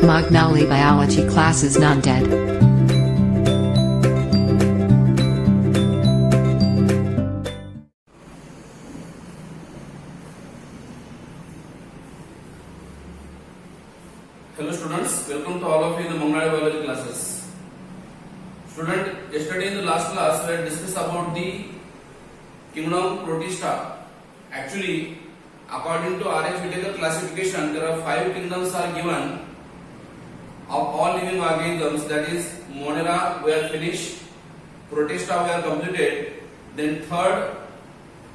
Magnoli biology class is non dead. Hello students, welcome to all of you in the Magnoli biology classes. Student, yesterday in the last class we had discussed about the kingdom Protista. Actually, according to RH Whittaker classification, there are 5 kingdoms are given of all living organisms. That is, Monera we are finished, Protista we are completed. Then third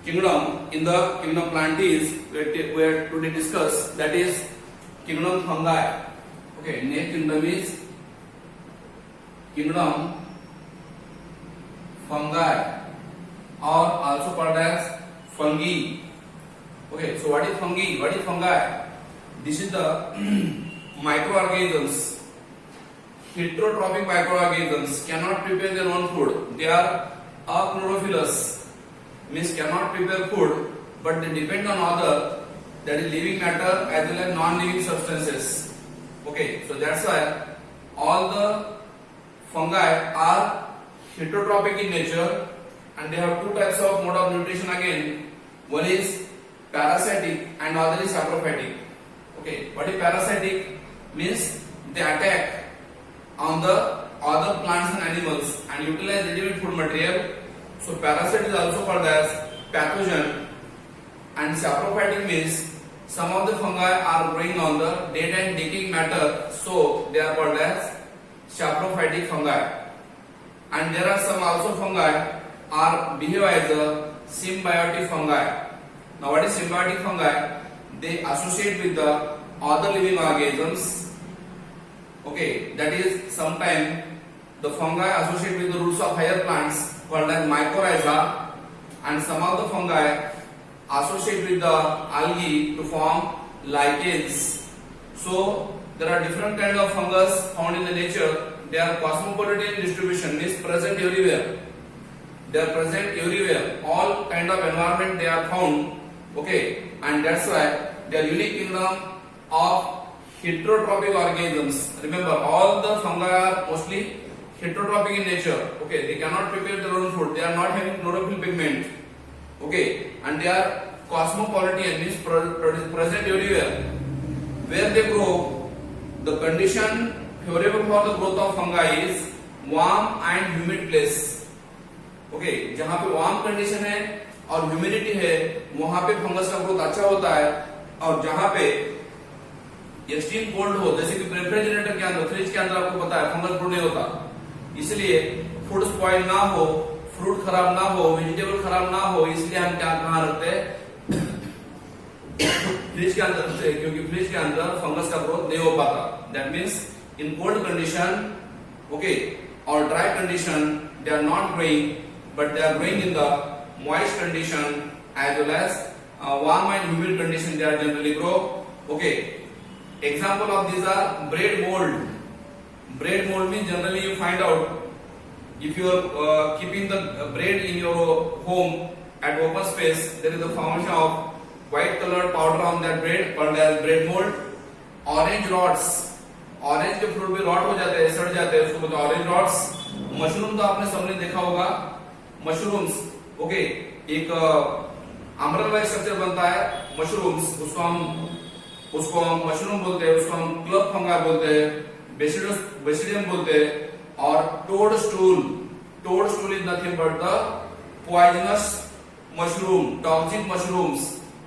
kingdom in the kingdom Plantae we are today discuss, that is kingdom Fungi. Okay, next kingdom is kingdom Fungi, or also called as fungi. Okay, so what is fungi? What is fungi? This is the microorganisms, heterotrophic microorganisms, cannot prepare their own food. They are achlorophyllous, means cannot prepare food, but they depend on other, that is living matter as well as non-living substances. Okay, so that's why all the fungi are heterotrophic in nature, and they have 2 types of mode of nutrition again. One is parasitic and other is saprophytic. Okay, what is parasitic? Means they attack on the other plants and animals and utilize ready-made food material. So parasite is also called as pathogen. And saprophytic means some of the fungi are growing on the dead and decaying matter, so they are called as saprophytic fungi. And there are some also fungi are behave as a symbiotic fungi. Now what is symbiotic fungi? They associate with the other living organisms. Okay, that is sometimes the fungi associate with the roots of higher plants called as mycorrhiza, and some of the fungi associate with the algae to form lichens. So there are different kind of fungus found in the nature. They are cosmopolitan distribution, means present everywhere. They are present everywhere. All kind of environment they are found. Okay, and that's why they are unique kingdom of heterotrophic organisms. Remember, all the fungi are mostly heterotrophic in nature. Okay, they cannot prepare their own food. They are not having chlorophyll pigment. Okay, and they are cosmopolitan, means present everywhere. Where they grow, the condition favorable for the growth of fungi is warm and humid place. Okay, जहाँ पे warm condition है और humidity है, वहां पे fungus का growth अच्छा होता है. और जहां पे एक्सट्रीम कोल्ड हो, जैसे कि रेफ्रिजरेटर के अंदर, फ्रिज के अंदर, आपको पता है फंगस ग्रो नहीं होता. इसलिए फूड स्पॉइल ना हो, फ्रूट खराब ना हो, वेजिटेबल खराब ना हो, इसलिए हम क्या कहाँ रखते हैं, फ्रिज के अंदर रखते हैं, क्योंकि फ्रिज के अंदर फंगस का ग्रोथ नहीं हो पाता. That means in cold condition, okay, और dry condition, they are not growing, but they are growing in the moist condition as well as warm and humid condition. They are generally grow. Okay, example of these are bread mold. Bread mold means generally you find out if you are keeping the bread in your home at open space, there is a formation of white colored powder on that bread called as bread mold. Orange rots, orange के fruit भी rot हो जाते हैं, सड़ जाते हैं, उसको बोलते हैं ऑरेंज रॉट्स. मशरूम तो आपने सबने देखा होगा, मशरूम्स. ओके, एक अम्ब्रेला वाइज स्ट्रक्चर बनता है मशरूम्स, उसको हम मशरूम बोलते हैं, उसको हम क्लब फंगा बोलते हैं, बेसिडियम बोलते हैं. और toadstool is nothing but the poisonous mushroom, toxic mushrooms.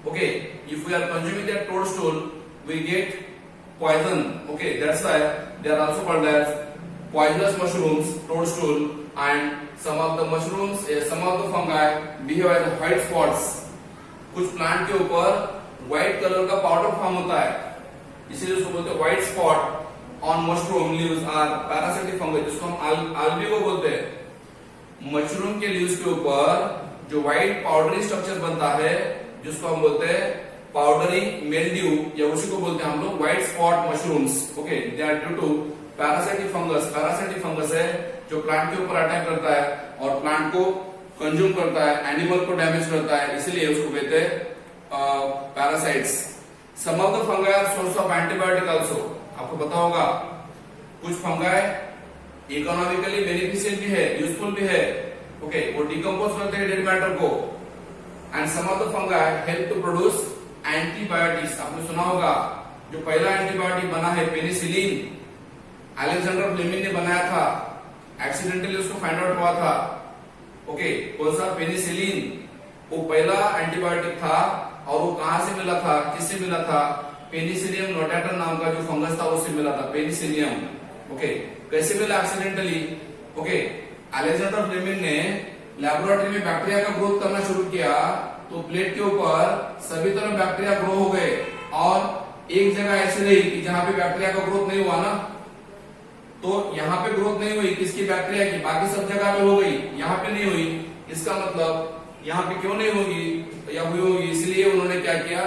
Okay, if we are consuming that toadstool we get poison. Okay, that's why they are also called as poisonous mushrooms, toadstool. And some of the mushrooms, some of the fungi behave as white spots. कुछ plant के ऊपर white colour का powder form होता है, इसीलिए उसको बोलते हैं white spot on mushroom leaves are parasitic fungus, जिसको हम अल्बिगो बोलते हैं. मशरूम के लीव्स के ऊपर जो व्हाइट पाउडरी स्ट्रक्चर बनता है, जिसको हम बोलते हैं पाउडरी मिल्ड्यू, या उसी को बोलते हैं हम लोग white spot mushrooms. Okay, they are due to parasitic fungus. Parasitic fungus है जो प्लांट के ऊपर अटैक करता है और प्लांट को कंज्यूम करता है, एनिमल को डैमेज करता है, इसलिए उसको कहते हैं parasites. Some of the fungi are source of antibiotic also. आपको पता होगा कुछ फंगाई इकोनॉमिकली बेनिफिशियल भी है, यूजफुल भी है, ओके, वो डिकम्पोज करते हैं डेड मैटर को। And some of the fungi help to produce antibiotics. आपने सुना होगा जो पहला एंटीबायोटिक बना है पेनिसिलिन, अलेक्जेंडर फ्लेमिंग ने बनाया था, एक्सीडेंटली उसको फाइंड आउट हुआ था, ओके, कौन सा, पेनिसिलिन, वो पहला एंटीबायोटिक था। और वो कहां से मिला था, किससे मिला था, पेनिसिलियम नोटाटा नाम का जो फंगस था उससे मिला था, पेनिसिलियम, ओके। कैसे मिला, एक्सीडेंटली, ओके। अलेक्जेंडर फ्लेमिंग ने लैबोरेटरी में बैक्टीरिया का ग्रोथ करना शुरू किया, तो प्लेट के ऊपर सभी तरफ बैक्टीरिया ग्रो हो गए, और एक जगह ऐसी रही कि जहां पे बैक्टीरिया का ग्रोथ नहीं हुआ ना, तो यहाँ पे ग्रोथ नहीं हुई किसकी, बैक्टीरिया की, बाकी सब जगह पे हो गई, यहाँ पे नहीं हुई। इसका मतलब यहाँ पे क्यों नहीं होगी या हुई होगी, इसलिए उन्होंने क्या किया,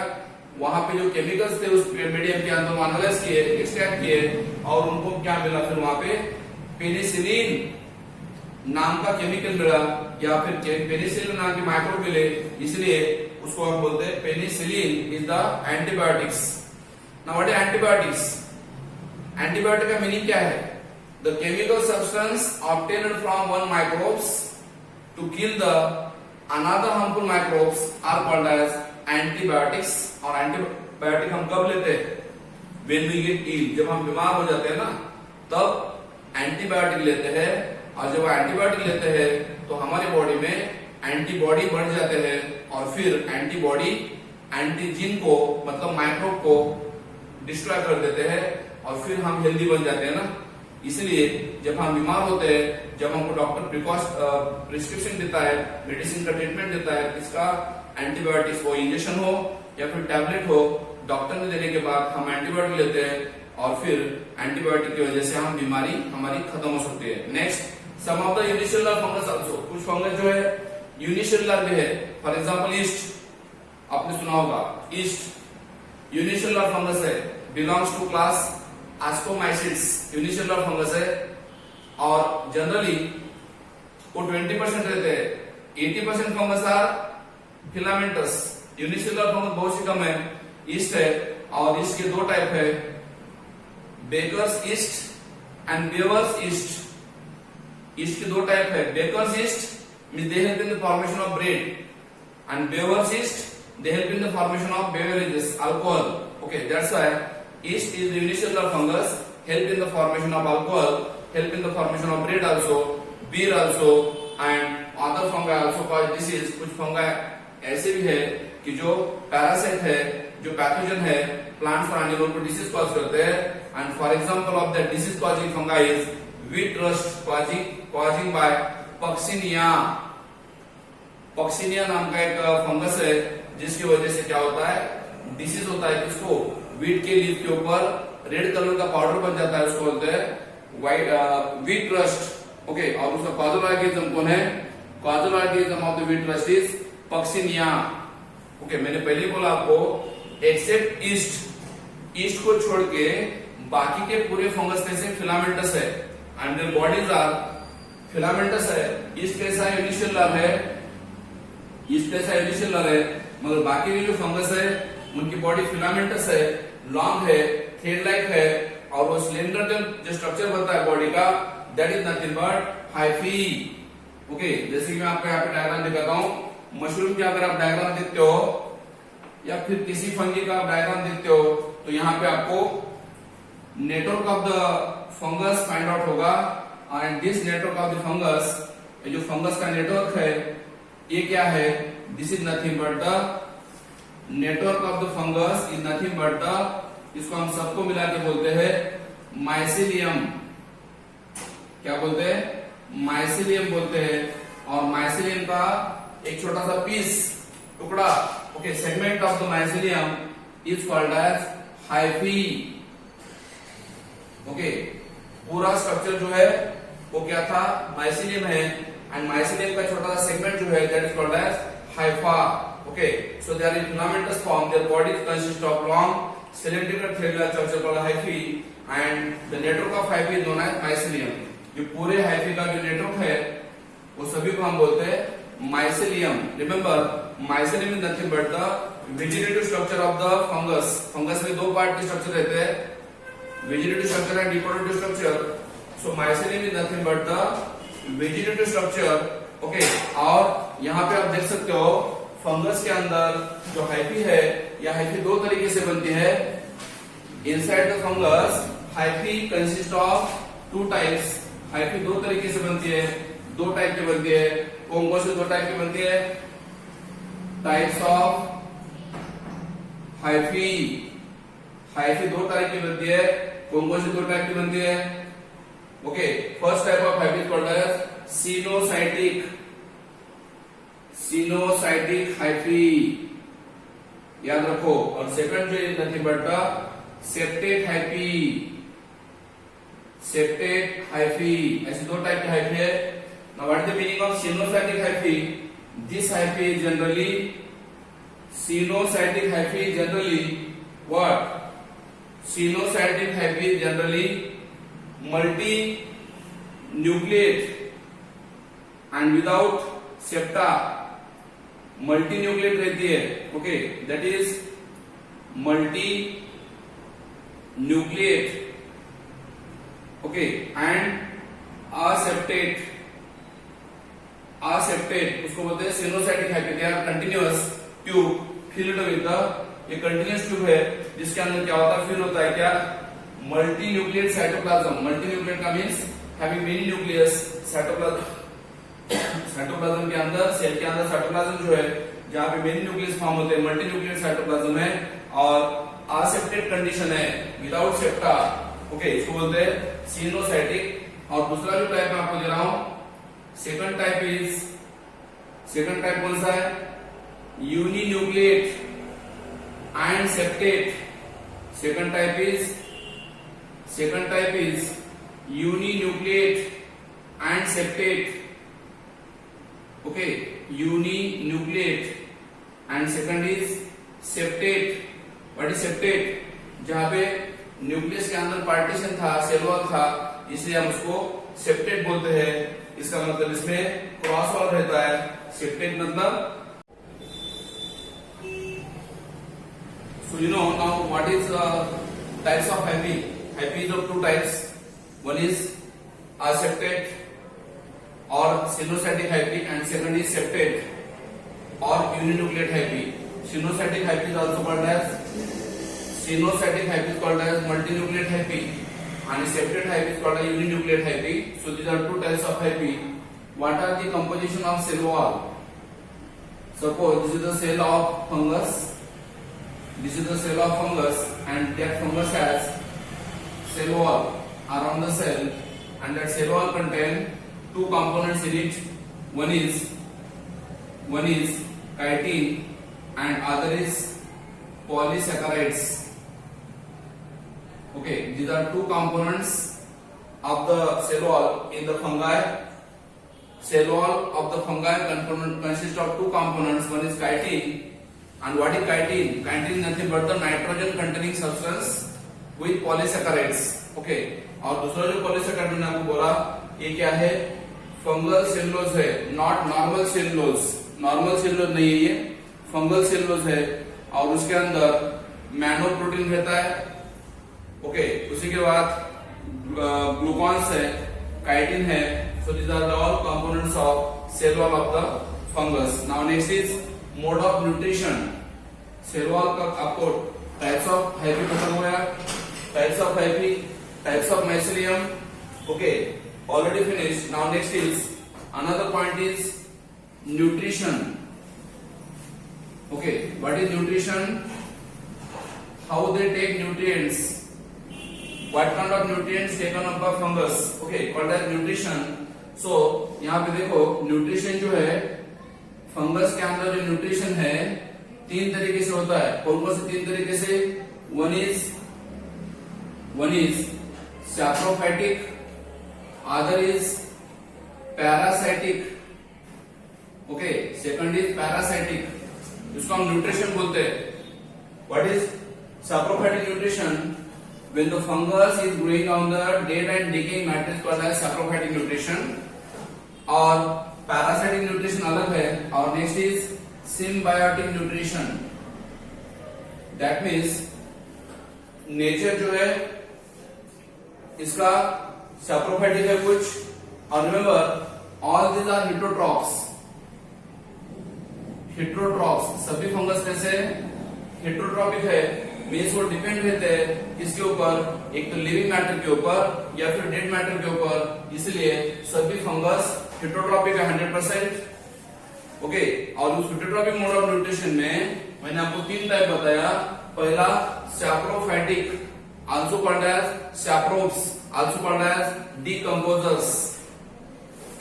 वहां पे जो केमिकल्स थे उस मीडियम के अंदर एनालाइज किए, एक्सट्रैक्ट किए, और उनको क्या मिला, फिर वहां पे पेनिसिलिन नाम का केमिकल मिला, या फिर पेनिसिलिन नाम के माइक्रोब मिले, इसलिए उसको हम बोलते हैं penicillin is the antibiotics. Now what is antibiotics? Antibiotic का मीनिंग क्या है? The chemical substance obtained from one microbes to kill the another harmful microbes are called as antibiotics। और एंटीबायोटिक हम कब लेते हैं? When we get ill, जब हम बीमार हो जाते हैं ना, तब एंटीबायोटिक लेते हैं। और जब एंटीबायोटिक लेते हैं तो हमारी बॉडी में एंटीबॉडी बढ़ जाते हैं, और फिर एंटीबॉडी एंटीजीन को, मतलब माइक्रोब को डिस्ट्रॉय कर देते हैं, और फिर हम हेल्दी बन जाते हैं ना। इसलिए जब हम बीमार होते हैं, जब हमको डॉक्टर प्रिस्क्रिप्शन देता है, मेडिसिन का ट्रीटमेंट देता है, इसका एंटीबायोटिक्स हो, इंजेक्शन हो या फिर टैबलेट हो, डॉक्टर ने देने के बाद हम एंटीबायोटिक लेते हैं, और फिर एंटीबायोटिक की वजह से हम बीमारी हमारी खत्म हो सकती है। Next, some of the unicellular fungus also. कुछ फंगस जो है यूनिसेलुलर भी है, फॉर एग्जांपल ईस्ट, आपने सुना होगा ईस्ट यूनिसेलुलर फंगस है, belongs to class ascomycetes, unicellular fungus है, और जनरली वो 20% रहते हैं, 80% fungus are filamentous. Unicellular fungus बहुत सी कम है, ईस्ट है, और ईस्ट के दो टाइप है, bakers yeast and brewers yeast. Yeast के दो टाइप है, bakers yeast means they help in the formation of bread, and brewers yeast they help in the formation of beverages, alcohol, okay. That's why yeast is the unicellular fungus, help in the formation of alcohol, help in the formation of bread also, beer also, and other fungi also cause disease। कुछ fungi ऐसे भी है कि जो parasite है, जो pathogen है, plants और एनिमल को डिसीज कॉज करते हैं। And for example of the disease causing fungi is wheat rust causing by puccinia. Puccinia नाम का एक फंगस है, जिसकी वजह से क्या होता है, डिसीज होता है, जिसको व्हीट के लीफ के ऊपर रेड कलर का पाउडर बन जाता है, उसको बोलते हैं व्हाइट व्हीट रस्ट, ओके। और उसका कॉजल ऑर्गेनिज्म कौन है? Causal organism of the wheat rust is Puccinia, okay. मैंने पहले बोला आपको, एक्सेप्ट ईस्ट, ईस्ट को छोड़ के बाकी के पूरे फंगस कैसे फिलामेंटस है, and their bodies are filamentous है। ईस्ट कैसा यूनिसेलुलर है, ईस्ट कैसा यूनिसेलुलर है, मगर बाकी के जो फंगस है उनकी बॉडी फिलामेंटस है, लॉन्ग है, थ्रेड लाइक है, और वो सिलेंडर जो स्ट्रक्चर बनता है बॉडी का, that is nothing but hyphae, okay. जैसे कि मैं आपको यहाँ पे डायग्राम दिखाता हूँ, मशरूम की अगर आप डायग्राम देखते हो या फिर किसी फंगी का आप डायग्राम देखते हो, तो यहाँ पे आपको network of the fungus find out होगा, and this network of the fungus, ये जो फंगस का नेटवर्क है, ये क्या है, this is nothing but the network of the fungus is nothing but the, इसको हम सबको मिला के बोलते हैं माइसिलियम। क्या बोलते हैं? माइसिलियम बोलते हैं। और माइसिलियम का एक छोटा सा पीस, टुकड़ा, okay, segment of the mycelium is called as hyphae, okay. पूरा स्ट्रक्चर जो है वो क्या था, माइसिलियम है, एंड माइसिलियम का छोटा सा सेगमेंट जो है that is called as hypha, okay। So they are in filamentous form, their bodies consist of long cylindrical thread-like structure called hyphae, and the network of hyphae is known as mycelium। जो पूरे hyphae का जो network है वो सभी को हम बोलते हैं mycelium। Remember, mycelium is nothing but the vegetative structure of the fungus, fungus में दो पार्ट के स्ट्रक्चर रहते हैं, vegetative structure and reproductive structure. So mycelium is nothing but the vegetative structure. Okay, और यहाँ पे आप देख सकते हो फंगस के अंदर जो हाइफी है, या हाइफी दो तरीके से बनती है. Inside the fungus hyphae consist of two types. Hyphae दो तरीके से बनती है, दो टाइप की बनती है. कौन कौन से दो टाइप की बनती है? Types of hyphae. हाइफी दो टाइप की बनती है. कौन कौन से दो टाइप की बनती है? Okay, first type of hyphae called as coenocytic. Coenocytic hyphae याद रखो. और सेकंड जो is nothing but the septate hyphae. Septate hyphae, ऐसे दो टाइप की हाइफी है. Now what is the meaning of coenocytic hyphae? This hyphae is generally, coenocytic hyphae generally what? Sinusoidic hyphae is generally multinucleate and without septa. Multinucleate रहती है. Okay, that is multinucleate. Okay, and aseptate. Aseptate उसको बोलते हैं coenocytic hyphae. They are continuous tube filled with the, ये continuous tube है जिसके अंदर क्या होता है, फिल होता है क्या? मल्टीन्यूक्लिएट साइटोप्लाज्म. मल्टीन्यूक्लिएट का means having many nucleus. Cytoplasm, cytoplasm के अंदर, सेल के अंदर साइटोप्लाज्म जो है जहां पे मेनी न्यूक्लियस फॉर्म होते हैं, मल्टीन्यूक्लिएट साइटोप्लाज्म है. और असेप्टेड कंडीशन है, विदाउट सेप्टा. ओके, इसको बोलते हैं सिनोसाइटिक. और दूसरा जो टाइप मैं आपको दे रहा हूं, second type is, second type कौन सा है? Uninucleate and septate. Second type is uninucleate and septate. Okay, uninucleate and second is septate. What is septate? जहां पे न्यूक्लियस के अंदर पार्टीशन था, सेल वॉल था, इसलिए हम उसको सेप्टेट बोलते हैं. इसका मतलब इसमें क्रॉस वॉल रहता है. सेप्टेट मतलब, so you know now what is types of hyphae. Hyphae is of two types. One is aseptate or sinusoidic hyphae and second is septate or uninucleate hyphae. Sinusoidic hyphae is also called as, sinusoidic hyphae is called as multinucleate hyphae and septate hyphae is called as uninucleate hyphae. So these are two types of hyphae. What are the composition of cell wall? Suppose this is the cell of fungus. This is the cell of fungus and that fungus has cell wall around the cell and that cell wall contain two components in it. One is chitin and other is polysaccharides. Okay, these are two components of the cell wall in the fungi. Cell wall of the fungi consists of two components. One is chitin. And what is chitin? Chitin is nothing but the nitrogen containing substance with polysaccharides. Okay, और दूसरा जो polysaccharide मैंने आपको बोला, ये क्या है? Fungal cellulose है, not normal cellulose. Normal cellulose नहीं है ये, फंगल सेलुलोज है. और उसके अंदर मैनो प्रोटीन रहता है. ओके, उसी के बाद ग्लूकॉन्स है, काइटिन है. So these are all components of cell wall of the fungus. Now next is mode of nutrition. Cell wall का आपको टाइप्स ऑफ हाइफी खत्म हो गया. Types of hyphae, types of mycelium. Okay, already finished. Now next is, another point is nutrition. Okay, what is nutrition? How they take nutrients? What kind of nutrients taken up by fungus? Okay, called as nutrition. So यहाँ पे देखो nutrition जो है fungus के अंदर जो nutrition है तीन तरीके से होता है. कौन कौन से तीन तरीके से? One is saprophytic, other is parasitic. Okay, second is parasitic. इसको हम न्यूट्रिशन बोलते हैं. What is saprophytic nutrition? When the fungus is growing on the dead and decaying matter is called as saprophytic nutrition. और parasitic nutrition अलग है. और next is symbiotic nutrition. That means nature जो है इसका सैप्रोफाइटिक है कुछ। और remember all these are heterotrophs. Heterotrophs सभी फंगस में से हेटेरोट्रॉपिक है, मीन्स वो डिपेंड रहते हैं किसके ऊपर, एक तो लिविंग मैटर के ऊपर या फिर डेड मैटर के ऊपर, इसलिए सभी फंगस हेटेरोट्रॉपिक है 100%। ओके, और उस हेटेरोट्रॉपिक मोड ऑफ न्यूट्रिशन में मैंने आपको 3 टाइप बताया। पहला saprophytic, also called as saprobes, also called as decomposers.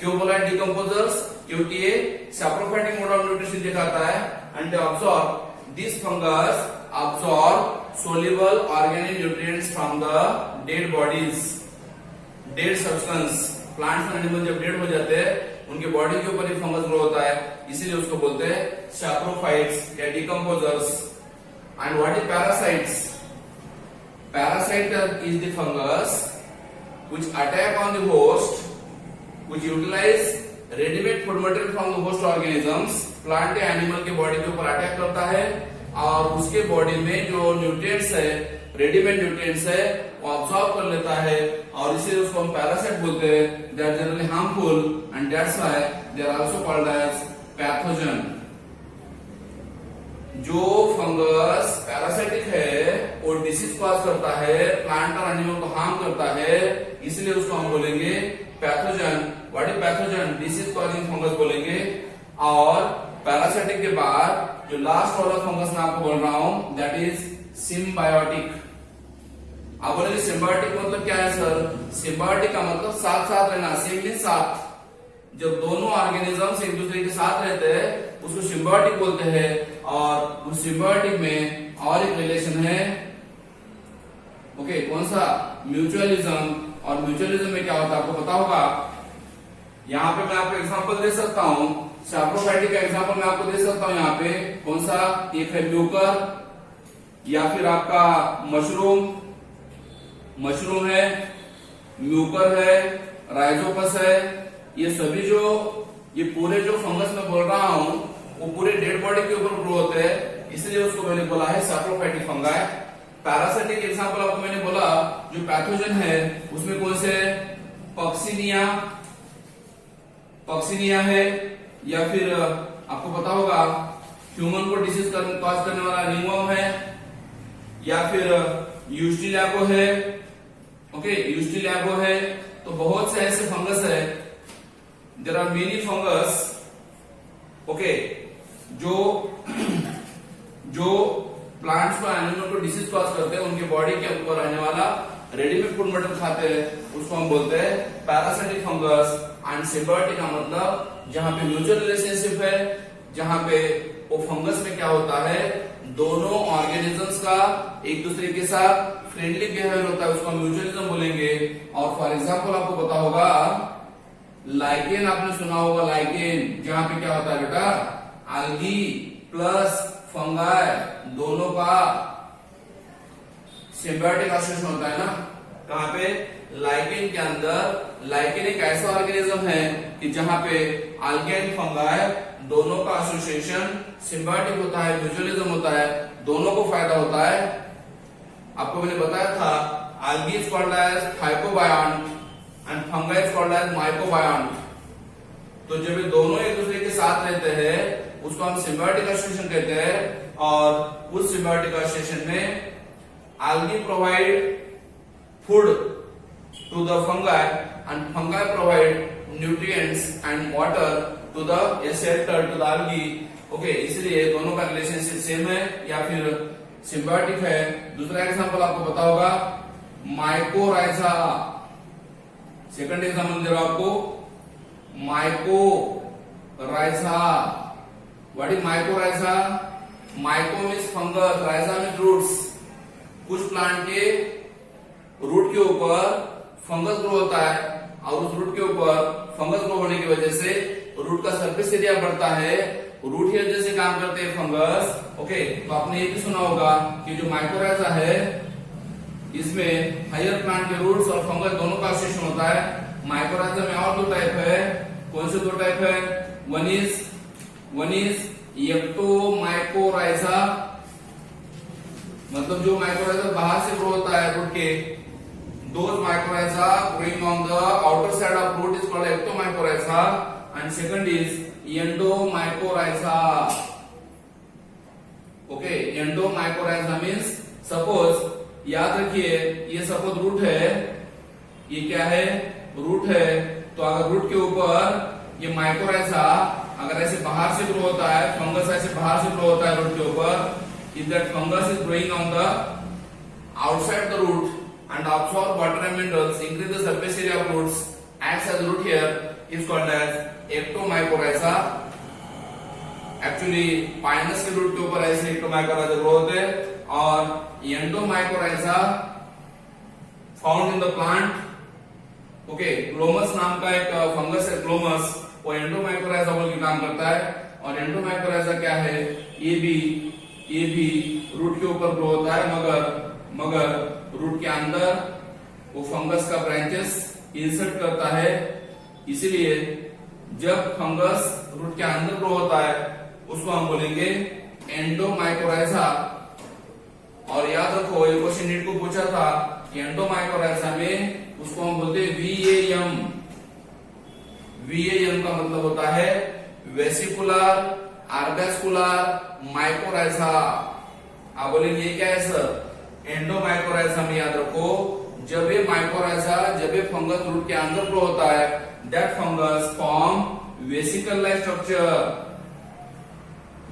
क्यों बोला है डिकम्पोजर्स? क्योंकि ये सैप्रोफाइटिक मोड ऑफ न्यूट्रिशन दिखाता है and absorb this fungus absorb soluble organic nutrients from the dead bodies, dead substance। Plants और एनिमल जब डेड हो जाते हैं उनके बॉडी के ऊपर ही फंगस ग्रो होता है, इसीलिए उसको बोलते हैं सैप्रोफाइट्स या decomposers. And what is parasites? Parasite is the fungus which attack on the host, which utilize readymade food material from the host organisms. Plant या एनिमल के बॉडी के ऊपर अटैक करता है और उसके बॉडी में जो न्यूट्रिएंट्स है, रेडीमेड न्यूट्रिएंट्स है, वो ऑब्जॉर्ब कर लेता है और इसीलिए उसको हम पैरासाइट बोलते हैं। They are generally harmful and that's why they are also called as pathogen. जो फंगस पैरासाइटिक है वो डिसीज कॉज करता है, प्लांट और एनिमल को हार्म करता है, इसलिए उसको हम बोलेंगे pathogen. What is pathogen? Disease causing fungus बोलेंगे। और पैरासाइटिक के बाद जो लास्ट वाला फंगस मैं आपको बोल रहा हूं दैट इज सिम्बायोटिक। आप बोलेंगे सिम्बायोटिक मतलब क्या है सर? सिम्बायोटिक का मतलब साथ साथ रहना, सिम मींस साथ। जब दोनों ऑर्गेनिजम्स एक दूसरे के साथ रहते हैं उसको सिम्बायोटिक बोलते हैं। और उस सिम्बायोटिक में और एक रिलेशन है, ओके, कौन सा? म्यूचुअलिज्म। और म्यूचुअलिज्म में क्या होता है आपको पता होगा। यहाँ पे मैं आपको एग्जांपल दे सकता हूँ, सैप्रोफाइटिक का एग्जांपल मैं आपको दे सकता हूँ। यहाँ पे कौन सा? एक है म्यूकर या फिर आपका मशरूम है, म्यूकर है, राइजोपस है। ये सभी ये पूरे जो फंगस में बोल रहा हूँ वो पूरे डेड बॉडी के ऊपर ग्रो होते हैं, इसलिए उसको मैंने बोला है सैप्रोफाइटिक फंगाई। पैरासाइटिक एग्जांपल आपको मैंने बोला जो पैथोजन है उसमें कौन से? पक्सिनिया है, या फिर आपको पता होगा ह्यूमन को डिसीज कॉज करने वाला रिंगवर्म है, या फिर यूस्टिलियाको है। ओके, यूस्टिलियाको है। तो बहुत से ऐसे फंगस है, there are many fungus, okay, जो प्लांट्स को एनिमल को डिसीज कॉज करते हैं, उनके बॉडी के ऊपर रहने वाला रेडीमेड फूड मटेरियल खाते हैं, उसको हम बोलते हैं पैरासाइटिक फंगस। एंड सिम्बायोटिक का मतलब जहां पे म्यूचुअल रिलेशनशिप है, जहां पे वो फंगस में क्या होता है, दोनों ऑर्गेनिजम्स का एक दूसरे के साथ फ्रेंडली बिहेवियर होता है, उसको म्यूचुअलिज्म बोलेंगे। और फॉर एग्जांपल आपको पता होगा लाइकेन, आपने सुना होगा लाइकेन, जहां पे क्या होता है बेटा, algae प्लस फंगाई दोनों का सिम्बायोटिक एसोसिएशन होता है ना। कहां पे? लाइकेन के अंदर। लाइकेन एक ऐसा ऑर्गेनिज्म है कि जहां पे algae एंड फंगाई दोनों का एसोसिएशन सिम्बायोटिक होता है, म्यूचुअलिज्म होता है, दोनों को फायदा होता है। आपको मैंने बताया था algae is called as phycobiont and fungi is called as mycobiont. तो जब ये दोनों एक दूसरे के साथ रहते हैं उसको हम सिम्बायोटिक एसोसिएशन कहते हैं। और उस सिम्बायोटिक एसोसिएशन में algae provide food to the fungi and fungi provide nutrients and water to the shelter to the algae। Okay, इसलिए दोनों का रिलेशनशिप सेम है या फिर सिम्बायोटिक है। दूसरा एग्जांपल आपको पता होगा माइकोराइजा। सेकंड एग्जांपल दे रहा हूं आपको, mycorrhiza. What is mycorrhiza? Myco means fungus, rhiza means roots. कुछ प्लांट के रूट के ऊपर फंगस ग्रो होता है और उस रूट के ऊपर फंगस ग्रो होने की वजह से रूट का सरफेस एरिया बढ़ता है, रूट हेयर जैसे काम करते हैं फंगस। ओके, तो आपने ये भी सुना होगा कि जो माइकोराइजा है इसमें हायर प्लांट के रूट्स और फंगस दोनों का एसोसिएशन होता है। माइकोराइजा में और 2 टाइप है। कौन से 2 टाइप है? वन इज एक्टोमाइकोराइजा मतलब जो माइक्रोराइजा बाहर से ग्रो होता है रूट के, those mycorrhiza growing on the outer side of root is called ectomycorrhiza, and second is endomycorrhiza. Okay, endomycorrhiza means suppose, याद रखिए ये सपोज रूट है, ये क्या है रूट है, तो अगर रूट के ऊपर ये माइक्रोराइजा अगर ऐसे बाहर से ग्रो होता है, फंगस ऐसे बाहर से ग्रो होता है रूट के ऊपर, if that fungus is growing on the outside the root and absorb water and minerals, increase the surface area of roots, acts as root here, is called as ectomycorrhiza. Actually Pinus के root के ऊपर ऐसे ectomycorrhiza grow होते हैं, और endomycorrhiza found in the plant. Okay, Glomus नाम का एक फंगस है ग्लोमस, वो एंडोमाइकोराइजा बोल के काम करता है. और एंडोमाइकोराइजा क्या है, ये भी रूट के ऊपर ग्रो होता है, मगर रूट के अंदर वो फंगस का ब्रांचेस इंसर्ट करता है. इसलिए जब फंगस रूट के अंदर ग्रो होता है उसको हम बोलेंगे एंडोमाइकोराइजा. और याद रखो ये क्वेश्चन नीट को पूछा था कि एंडोमाइकोराइजा में उसको हम बोलते हैं VAM. VAM का मतलब होता है वेसिकुलर आर्बेस्कुलर माइकोराइजा. आप बोलेंगे ये क्या है सर, एंडोमाइकोराइजा में याद रखो जब ये माइकोराइजा, जब ये फंगस रूट के अंदर ग्रो होता है, that fungus form vesicle like structure.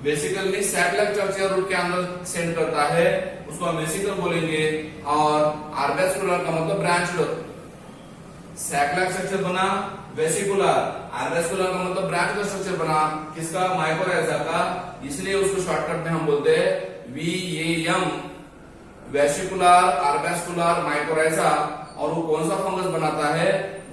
Vesicle sac like structure root के अंदर सेंड करता है, उसको हम वेसिकल बोलेंगे. और आर्बेस्कुलर का मतलब ब्रांच्ड. सैक लाइक स्ट्रक्चर बना वेसिकुलर, आर्बेस्कुलर का मतलब ब्रांच का स्ट्रक्चर बना किसका, माइकोराइजा का. इसलिए उसको शॉर्टकट में हम बोलते हैं VAM, वेसिकुलर आर्बेस्कुलर माइकोराइजा. और वो कौन सा फंगस बनाता है,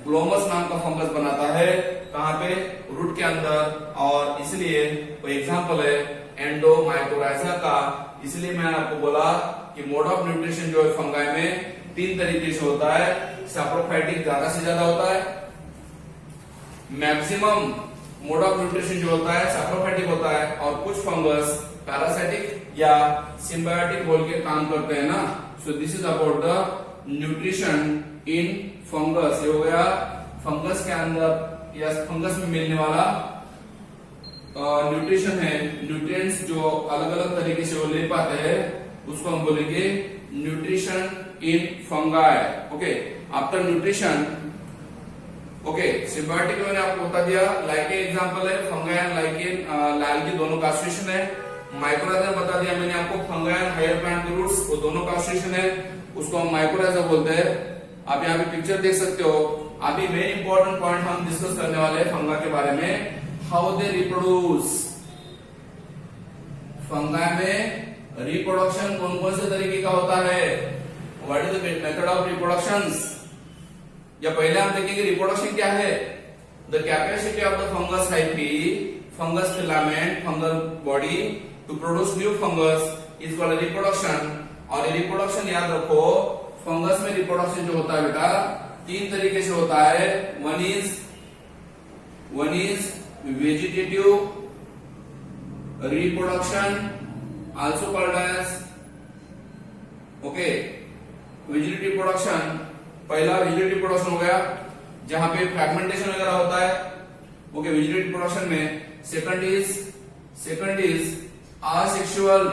ग्लोमस नाम का फंगस बनाता है. कहां पे, रूट के अंदर. और इसलिए वो एग्जांपल है एंडोमाइकोराइजा का. इसलिए मैंने आपको बोला कि मोड ऑफ न्यूट्रिशन जो है फंगाई में 3 तरीके से होता है. सैप्रोफाइटिक ज्यादा से ज्यादा होता है, मैक्सिमम मोड ऑफ न्यूट्रिशन जो होता है सैप्रोफाइटिक होता है, और कुछ फंगस पैरासाइटिक या सिम्बायोटिक बोल के काम करते हैं ना. So this is about the nutrition in fungus. ये हो गया फंगस के अंदर या फंगस में मिलने वाला न्यूट्रिशन है, न्यूट्रिएंट्स जो अलग अलग तरीके से वो ले पाते हैं, उसको हम बोलेंगे nutrition in fungi. Okay, after nutrition, okay, symbiotic मैंने आपको बता दिया, लाइकेन एग्जांपल है, फंगाई एंड लाइकेन लाइक दोनों का एसोसिएशन है. माइकोराइजा बता दिया मैंने आपको, फंगाई एंड हायर प्लांट के रूट्स वो दोनों का एसोसिएशन है, उसको हम माइकोराइजा बोलते हैं. आप यहाँ पे पिक्चर देख सकते हो. अभी मेन इंपॉर्टेंट पॉइंट हम डिस्कस करने वाले हैं फंगा के बारे में, हाउ दे रिप्रोड्यूस. फंगा में रिप्रोडक्शन कौन कौन से तरीके का होता है, what is the method of reproduction. या पहले हम देखेंगे रिप्रोडक्शन क्या है. The capacity of the fungus hyphae, fungus filament, fungal body to produce new fungus is called reproduction. और रिप्रोडक्शन याद रखो, फंगस में रिप्रोडक्शन जो होता है बेटा 3 तरीके से होता है. One is vegetative reproduction, also called as, okay, vegetative production. पहला वेजिटेटिव प्रोडक्शन हो गया जहां पे फ्रैगमेंटेशन वगैरह होता है. ओके, वेजिटेटिव प्रोडक्शन में. Second is asexual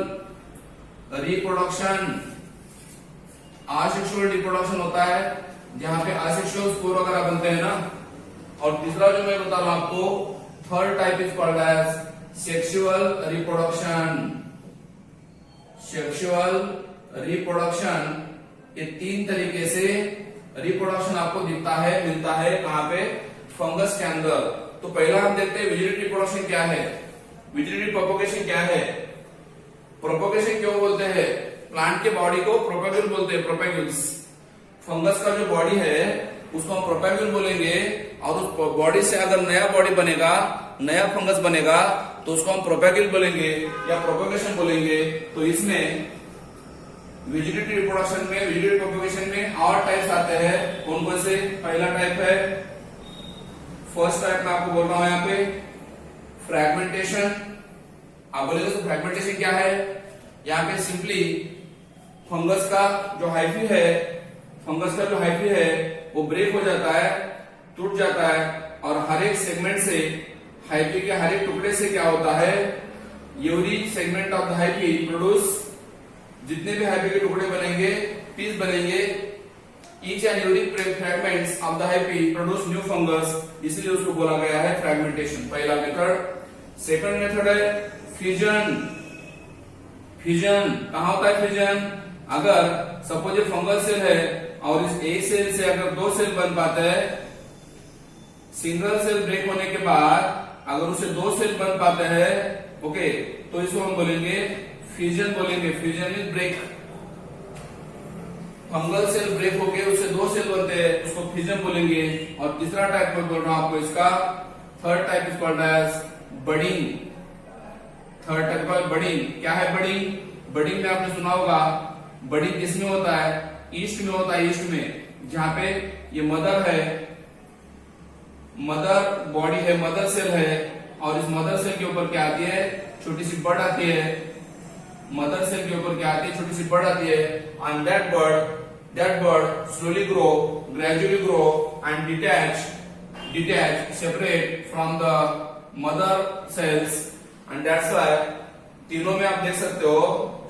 reproduction. Asexual reproduction होता है जहां पे असेक्सुअल स्पोर वगैरह बनते हैं ना. और तीसरा जो मैं बता रहा हूं आपको, third type is called as sexual reproduction. Sexual reproduction, ये 3 तरीके से रिप्रोडक्शन आपको दिखता है, मिलता है कहां पे, फंगस के अंदर. तो पहला हम देखते हैं वेजिटेटिव प्रोडक्शन क्या है, वेजिटेटिव प्रोपोगेशन क्या है. प्रोपोगेशन क्यों बोलते हैं, प्लांट के बॉडी को प्रोपेगुल बोलते हैं, प्रोपेगुल्स. फंगस का जो बॉडी है उसको हम प्रोपेगुल बोलेंगे. और उस बॉडी से अगर नया बॉडी बनेगा, नया फंगस बनेगा, तो उसको हम प्रोपेगुल बोलेंगे या प्रोपोगेशन बोलेंगे. तो इसमें वेजिटेटिव रिप्रोडक्शन में, वेजिटेटिव प्रोपोगेशन में और टाइप्स आते हैं. कौन कौन से, पहला टाइप है, फर्स्ट टाइप मैं आपको बोल रहा हूं यहाँ पे, फ्रैगमेंटेशन. आप बोलेंगे तो फ्रैगमेंटेशन क्या है, यहाँ पे सिंपली फंगस का जो हाइफी है वो ब्रेक हो जाता है, टूट जाता है, और हर एक सेगमेंट से हाइफी के हर एक टुकड़े से क्या होता है, every segment of the hyphae produce, जितने भी हाइफी के टुकड़े बनेंगे, पीस बनेंगे, each and every fragments of the hyphae produce new fungus, इसलिए उसको बोला गया है फ्रेगमेंटेशन, पहला मेथड। सेकंड मेथड है फ्यूजन। फ्यूजन कहां होता है फ्यूजन? अगर सपोज ये फंगल सेल है और इस एक सेल से अगर दो सेल बन पाते हैं, सिंगल सेल ब्रेक होने के बाद अगर उसे दो सेल बन पाते हैं, ओके, तो इसको हम बोलेंगे फ्यूजन बोलेंगे। Fusion is break. Fungal cell break होके उससे दो सेल बनते हैं, उसको फ्यूजन बोलेंगे। और तीसरा टाइप में बोल रहा हूं आपको इसका, third type is called as budding. Third type का बडिंग क्या है? बडिंग, बडिंग में आपने सुना होगा, बडिंग किसमें होता है? ईस्ट में होता है, ईस्ट में, जहां पे ये मदर है, मदर बॉडी है, मदर सेल है, और इस मदर सेल के ऊपर क्या आती है? छोटी सी बर्ड आती है। मदर सेल के ऊपर क्या आती है? छोटी सी बर्ड आती है। And that bird slowly grow, gradually grow and detach separate from the mother cells, and that's why तीनों में आप देख सकते हो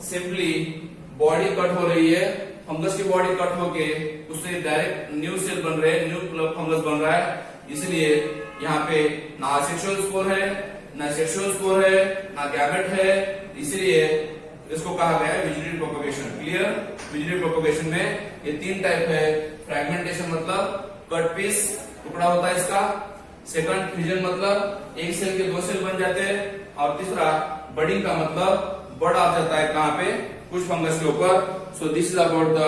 सिंपली बॉडी कट हो रही है, फंगस की बॉडी कट होके उससे डायरेक्ट न्यू सेल बन रहे हैं, न्यू फंगस बन रहा है। इसलिए यहाँ पे ना सेक्सुअल स्पोर है, ना सेक्सुअल स्पोर है, ना गैमेट है, इसलिए इसको कहा गया है vegetative propagation. Clear? Vegetative propagation में ये तीन टाइप है। फ्रैगमेंटेशन मतलब कट पीस टुकड़ा होता है इसका। सेकंड फ्यूजन मतलब एक सेल के दो सेल बन जाते हैं। और तीसरा बडिंग का मतलब बर्ड आ जाता है कहाँ पे? कुछ फंगस के ऊपर। So this is about the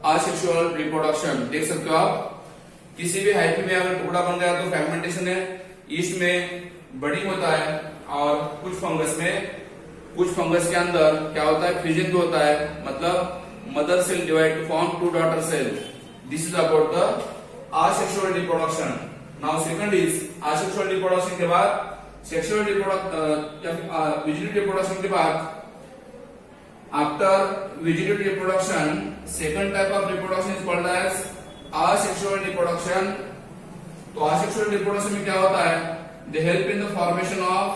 asexual reproduction. देख सकते हो आप, किसी भी हाइफी में अगर टुकड़ा बन गया तो फ्रैगमेंटेशन है। ईस्ट में बडिंग होता है, और कुछ फंगस के अंदर क्या होता है? फ्यूजन भी होता है, मतलब mother cell divide to form two daughter cell. This is about the asexual reproduction. Now second is asexual reproduction के बाद सेक्सुअल वेजिटेटिव रिप्रोडक्शन के बाद after vegetative reproduction second type of reproduction is called as asexual reproduction. तो asexual reproduction में क्या होता है? They help in the formation of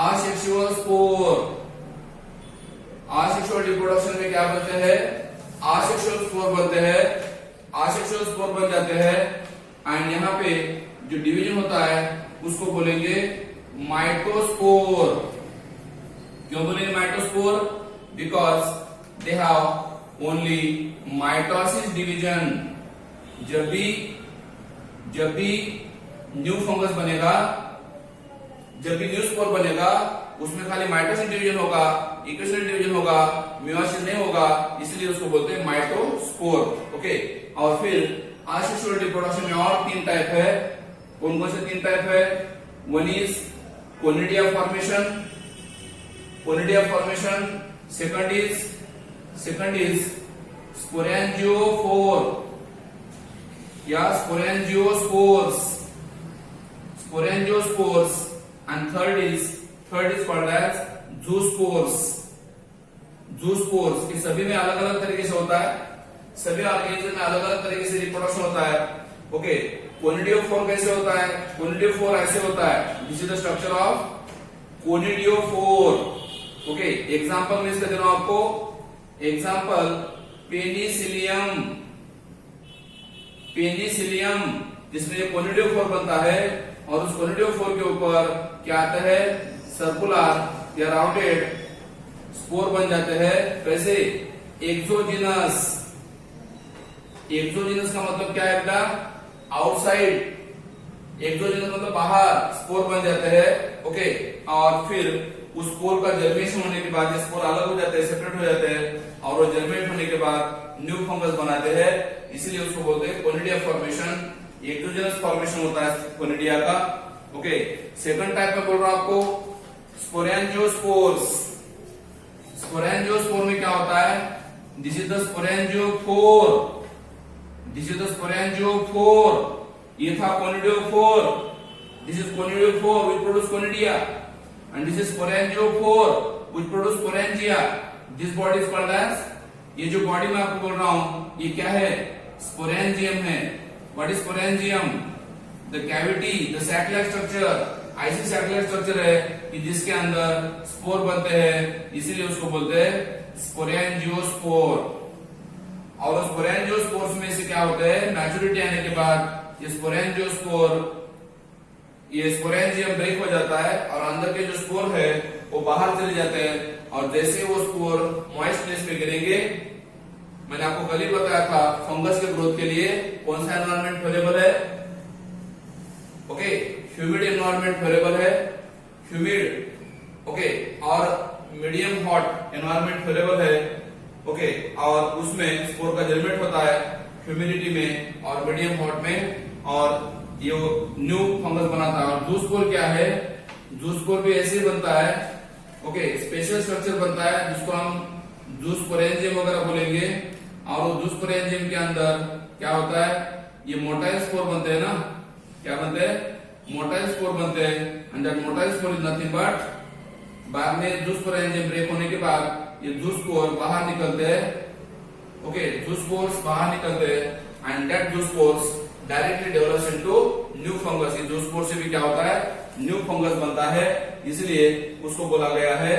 asexual spore. Asexual reproduction में क्या बनते हैं? असेक्सुअल स्पोर बनते हैं। असेक्सुअल स्पोर बन जाते हैं, एंड यहाँ पे जो डिवीजन होता है उसको बोलेंगे माइटोस्पोर। क्यों बोलेंगे mitospore? Because they have only mitosis division. जब भी न्यू फंगस बनेगा, जब भी न्यू स्पोर बनेगा, उसमें खाली माइटोसिस डिवीजन होगा, इक्वेशनल डिवीजन होगा, मियोसिस नहीं होगा, इसलिए उसको बोलते हैं माइटोस्पोर। ओके, और फिर असेक्सुअल रिप्रोडक्शन में और तीन टाइप है। कौन कौन से तीन टाइप है? One is conidia formation, second is sporangiophore या sporangiospores, and third is called as zoospores. ये सभी में अलग अलग तरीके से होता है, सभी ऑर्गेनिज्म में अलग अलग तरीके से रिप्रोडक्शन होता है। ओके, कोनिडियोफोर कैसे होता है? कोनिडियोफोर ऐसे होता है, this is the structure of conidiophore. Okay, example में इसका दे रहा हूं आपको। एग्जांपल पेनिसिलियम, जिसमें ये कोनिडियोफोर बनता है, और उस कोनिडियोफोर के ऊपर क्या आता है? सर्कुलर या राउंडेड स्पोर बन जाते हैं। कैसे? एक्सोजिनस का मतलब क्या है बेटा? आउटसाइड। एक्सोजिनस मतलब बाहर, स्पोर बन जाते हैं। ओके, और फिर उस स्पोर का जर्मिनेशन होने के बाद ये स्पोर अलग हो जाते हैं, सेपरेट हो जाते हैं, और वो जर्मिनेट होने के बाद न्यू फंगस बनाते हैं, इसीलिए उसको बोलते हैं कोनिडिया फॉर्मेशन। एक्सोजिनस फॉर्मेशन होता है कोनिडिया का। ओके, सेकंड टाइप में बोल रहा हूं आपको स्पोरेंजियोस्पोर्स। स्पोरेंजियोस्पोर में क्या होता है? This is the sporangiophore. ये था conidiophore. This is conidiophore which produce conidia, and this is sporangiophore which produce sporangia. This body is called as ये जो बॉडी में आपको बोल रहा हूं ये क्या है, स्पोरेंजियम है। What is sporangium? The cavity, the satellite structure, ऐसी सैटेलाइट स्ट्रक्चर है कि जिसके अंदर स्पोर बनते हैं, इसीलिए उसको बोलते हैं स्पोरेंजियोस्पोर। और स्पोरेंजियोस्पोर्स में से क्या होता है, मैच्योरिटी आने के बाद ये स्पोरेंजियोस्पोर, ये स्पोरेंजियम ब्रेक हो जाता है और अंदर के जो स्पोर है वो बाहर चले जाते हैं। और जैसे वो स्पोर मॉइस्ट प्लेस पे गिरेंगे, मैंने आपको कल ही बताया था फंगस के ग्रोथ के लिए कौन सा एनवायरमेंट फेवरेबल है, ओके, ह्यूमिड एनवायरमेंट फेवरेबल है, ह्यूमिड, ओके, और मीडियम हॉट एनवायरमेंट फेवरेबल है, ओके, और उसमें स्पोर का जर्मेट होता है ह्यूमिडिटी में और मीडियम हॉट में, और ये न्यू फंगस बनाता है। और जूस्पोर क्या है, जूस्पोर भी ऐसे ही बनता है, ओके, स्पेशल स्ट्रक्चर बनता है जिसको हम जूस्पोरेंजियम वगैरह बोलेंगे। और वो जूस्पोरेंजियम के अंदर क्या होता है, ये मोटाइल स्पोर बनते हैं ना, क्या बनते हैं, मोटाइल स्पोर बनते हैं। And that motile spore is nothing but, बाद में जूस्पोरेंजियम ब्रेक होने के बाद ये जूस्पोर बाहर निकलते हैं, ओके, जूस्पोर्स बाहर निकलते हैं and that zoospores directly develops into new fungus. ये जूस्पोर से भी क्या होता है, न्यू फंगस बनता है, इसलिए उसको बोला गया है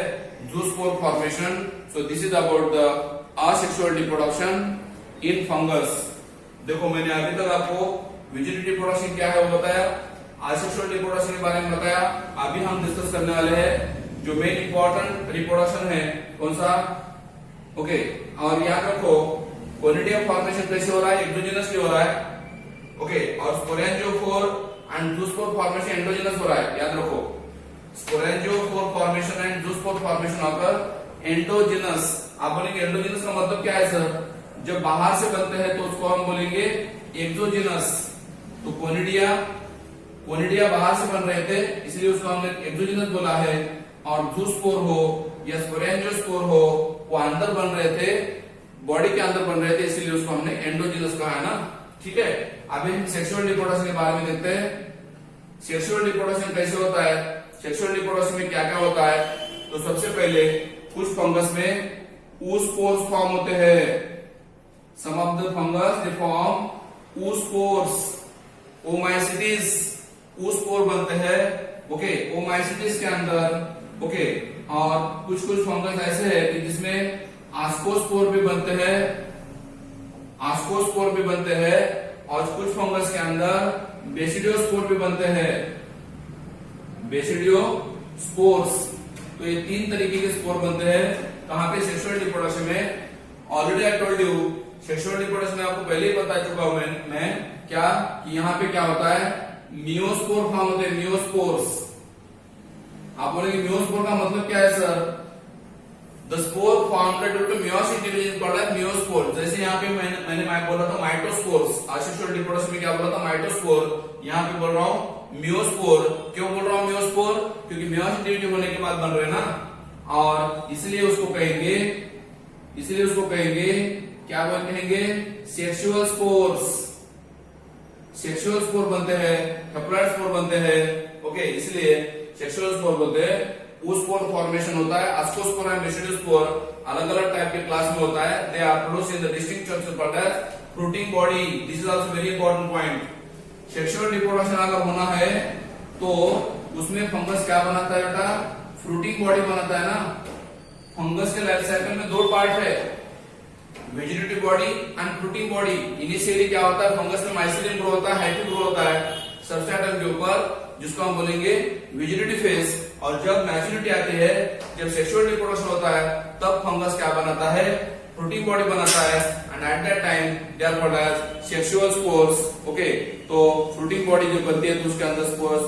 zoospore formation. So this is about the asexual reproduction in fungus. देखो मैंने अभी तक आपको वेजिटेटिव रिप्रोडक्शन क्या है वो बताया, असेक्सुअल रिप्रोडक्शन के बारे में बताया। अभी हम डिस्कस करने वाले हैं जो मेन इंपॉर्टेंट रिप्रोडक्शन है, कौन सा, ओके, और याद रखो कोनिडियम फॉर्मेशन कैसे हो रहा है, एक्सोजेनसली हो रहा है, ओके, और sporangiophore and zoospore formation endogenous हो रहा है, याद रखो। Sporangiophore formation and zoospore formation occur endogenous. आप बोलेंगे एंडोजेनस का मतलब क्या है सर, जब बाहर से बनते हैं तो उसको हम बोलेंगे एक्सोजेनस। तो कोनिडिया बाहर से बन रहे थे इसलिए उसको हमने एक्सोजेनस बोला है, और जूस्पोर हो या स्पोरेंजियोस्पोर हो वो अंदर बन रहे थे, बॉडी के अंदर बन रहे थे, इसलिए उसको हमने एंडोजेनस कहा है ना, ठीक है। अभी हम सेक्सुअल रिप्रोडक्शन के बारे में देखते हैं। सेक्सुअल रिप्रोडक्शन कैसे होता है, सेक्सुअल रिप्रोडक्शन में क्या क्या होता है। तो सबसे पहले कुछ फंगस में oospores फॉर्म होते हैं, some of the fungus they form oospores, oomycetes oospore बनते हैं, ओके, ओमाइसिटीज के अंदर, ओके, और कुछ फंगस ऐसे है कि जिसमें आस्कोस्पोर भी बनते हैं, आस्कोस्पोर भी बनते हैं, और कुछ फंगस के अंदर बेसिडियोस्पोर भी बनते हैं, बेसिडियोस्पोर्स। तो ये तीन तरीके के स्पोर बनते हैं कहां पे, सेक्सुअल रिप्रोडक्शन में। Already I told you sexual reproduction में आपको पहले ही बता चुका हूं मैं क्या कि यहाँ पे क्या होता है, मियोस्पोर फॉर्म होते हैं, मियोस्पोर्स। आप बोलेंगे मियोस्पोर का मतलब क्या है sir, the spore formed due to meiosis division called as meiospore. जैसे यहाँ पे मैंने बोला था माइटोस्पोर्स, असेक्सुअल रिप्रोडक्शन में क्या बोला था, माइटोस्पोर, यहाँ पे बोल रहा हूँ मियोस्पोर। क्यों बोल रहा हूँ मियोस्पोर, क्योंकि मियोसिस डिवीजन होने के बाद बन रहे हैं ना, और इसलिए उसको कहेंगे क्या कहेंगे, सेक्सुअल स्पोर्स। सेक्सुअल स्पोर बनते हैं, हेप्लॉइड स्पोर बनते हैं, ओके, इसलिए सेक्सुअल स्पोर बोलते हैं। oospore फॉर्मेशन होता है, ascospore एंड बेसिडियोस्पोर अलग अलग टाइप के क्लास में होता है। They are produced in the distinct structure called as fruiting body. This is also very important point. Sexual reproduction अगर होना है तो उसमें फंगस क्या बनाता है बेटा, फ्रूटिंग बॉडी बनाता है ना। फंगस के लाइफ साइकिल में दो पार्ट है, vegetative body and fruiting body. Initially क्या होता है, फंगस में माइसिलियम ग्रो होता है, हाइफी ग्रो होता है सबस्ट्रेटम के ऊपर, जिसको हम बोलेंगे वेजिटेटिव फेज। और जब मैच्योरिटी आती है, जब सेक्सुअल रिप्रोडक्शन होता है, तब फंगस क्या बनाता है, फ्रूटिंग बॉडी बनाता है, and at that time they are called as sexual spores, okay. तो फ्रूटिंग बॉडी जो बनती है तो उसके अंदर स्पोर्स,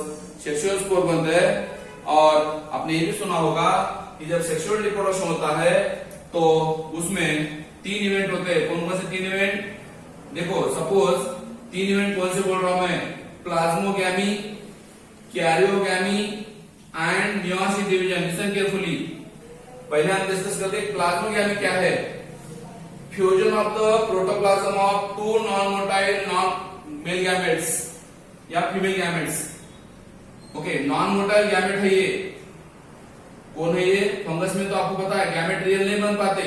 सेक्सुअल स्पोर बनते हैं। और आपने ये भी सुना होगा कि जब सेक्सुअल रिप्रोडक्शन होता है तो उसमें 3 इवेंट होते हैं। कौन से 3 इवेंट, देखो सपोज 3 इवेंट कौन से बोल रहा हूं मैं, plasmogamy, karyogamy and meiosis division. Listen carefully, पहले हम डिस्कस करते हैं प्लाज्मोगैमी क्या है, fusion of the protoplasm of 2 non motile non male gametes या female gametes, okay, non motile gamete है ये। कौन है ये, फंगस में तो आपको पता है गैमेट रियल नहीं बन पाते,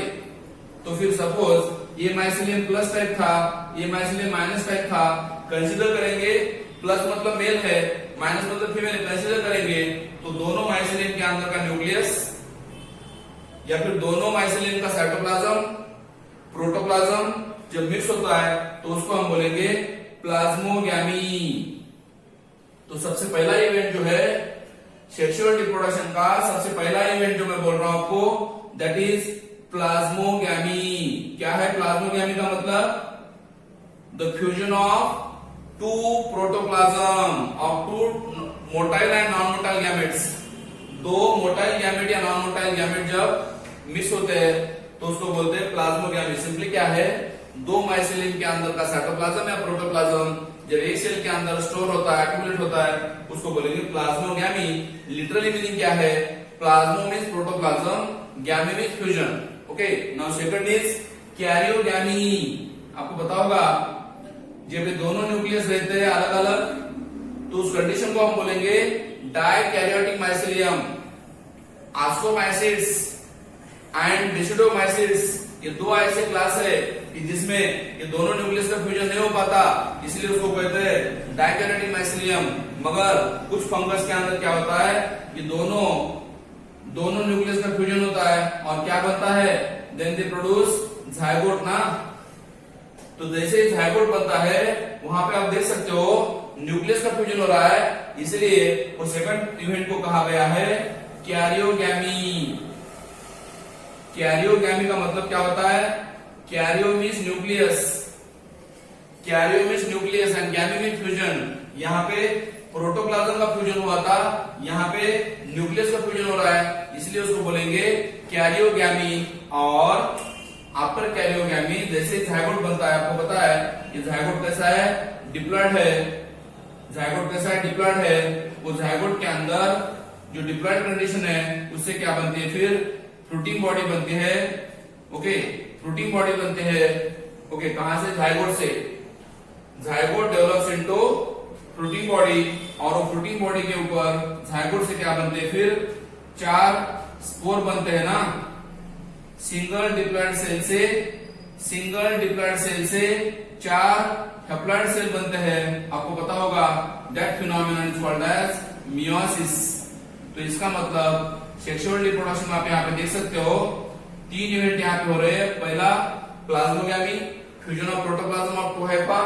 तो फिर सपोज ये माइसिलियम प्लस टाइप था, ये माइसिलियम माइनस टाइप था, कंसीडर करेंगे, प्लस मतलब मेल है, माइनस मतलब फीमेल, कंसीडर करेंगे तो दोनों माइसिलियम के अंदर का न्यूक्लियस या फिर दोनों माइसिलियम का साइटोप्लाज्म, प्रोटोप्लाज्म जब मिक्स होता है तो उसको हम बोलेंगे प्लाज्मोगैमी। तो सबसे पहला इवेंट जो है सेक्सुअल रिप्रोडक्शन का, सबसे पहला इवेंट जो मैं बोल रहा हूं आपको, दैट इज प्लाज्मोगैमी। क्या है प्लाज्मोगैमी का मतलब? The fusion of two protoplasm of two motile and non motile gametes. दो मोटाइल गैमेट या नॉन मोटाइल गैमेट जब मिक्स होते हैं तो उसको बोलते हैं प्लाज्मोगैमी। सिंपली क्या है, दो माइसिलियम के अंदर का साइटोप्लाज्म या प्रोटोप्लाज्म जब एक सेल के अंदर स्टोर होता है, एक्यूमुलेट होता है, उसको बोलेंगे प्लाज्मोगैमी। लिटरली मीनिंग क्या है? Plasmo means protoplasm, gamy means fusion. Okay, now second is karyogamy. आपको पता होगा जब ये दोनों न्यूक्लियस रहते हैं अलग अलग तो उस कंडीशन को हम बोलेंगे डाइकैरियोटिक माइसिलियम। आस्कोमाइसिट्स एंड डिसिडोमाइसिट्स, ये दो ऐसे क्लास है कि जिसमें ये दोनों न्यूक्लियस का फ्यूजन नहीं हो पाता, इसलिए उसको कहते हैं डाइकैरियोटिक माइसिलियम। मगर कुछ फंगस के अंदर क्या होता है, ये दोनों न्यूक्लियस का फ्यूजन होता है और क्या बनता है, देन दे प्रोड्यूस जाइगोट ना। तो जैसे जाइगोट बनता है वहां पे आप देख सकते हो न्यूक्लियस का फ्यूजन हो रहा है, इसलिए वो सेकंड इवेंट को कहा गया है कैरियोगैमी। कैरियोगैमी का मतलब क्या होता है? Cairo means nucleus, Cairo means nucleus and gamy means fusion. यहाँ पे प्रोटोप्लाज्म का फ्यूजन हुआ था, यहाँ पे न्यूक्लियस का फ्यूजन हो रहा है, इसलिए उसको बोलेंगे कैरियोगैमी। और आफ्टर कैरियोगैमी जैसे जाइगोट बनता है, आपको पता है ये जाइगोट कैसा है, डिप्लॉयड है। जाइगोट कैसा है, डिप्लॉयड है। वो जाइगोट के अंदर जो डिप्लॉयड कंडीशन है उससे क्या बनती है, फिर फ्रूटिंग बॉडी बनती है। ओके, फ्रूटिंग बॉडी बनती है। ओके, कहां से? जाइगोट से। Zygote develops into fruiting body और वो फ्रूटिंग बॉडी के ऊपर जाइगोट से क्या बनते हैं, फिर 4 स्पोर बनते हैं ना। सिंगल डिप्लॉयड सेल से 4 हैप्लॉयड सेल बनते हैं। आपको पता होगा that phenomenon is called as meiosis. तो इसका मतलब सेक्सुअल रिप्रोडक्शन में आप यहाँ पे देख सकते हो 3 इवेंट यहाँ पे हो रहे हैं। पहला plasmogamy, fusion of protoplasm of two hypha.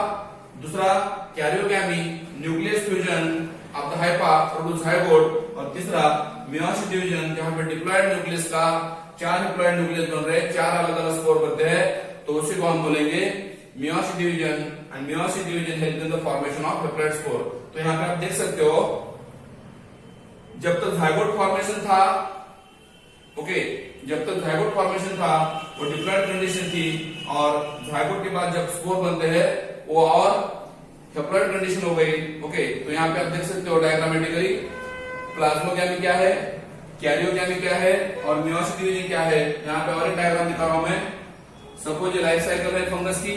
दूसरा karyogamy, nucleus fusion of the hypha produce zygote. और तीसरा मियोसिस डिवीजन, जहाँ पे डिप्लॉयड न्यूक्लियस का 4 डिप्लॉयड न्यूक्लियस बन रहे हैं, 4 अलग अलग स्पोर बनते हैं, तो उसी को हम बोलेंगे meiosis division. And meiosis division help in the formation of haploid spore. तो यहाँ पे आप देख सकते हो जब तक जाइगोट फॉर्मेशन था, ओके, जब तक जाइगोट फॉर्मेशन था वो डिप्लॉयड कंडीशन थी, और जाइगोट के बाद जब स्पोर बनते हैं वो और हैप्लॉयड कंडीशन हो गई। ओके, तो यहाँ पे आप देख सकते हो डायग्रामेटिकली प्लाज्मोगैमी क्या है, कैरियोगैमी क्या है और मियोसिस डिवीजन क्या है। यहाँ पे और एक डायग्राम दिखा रहा हूं मैं। सपोज ये लाइफ साइकिल है फंगस की,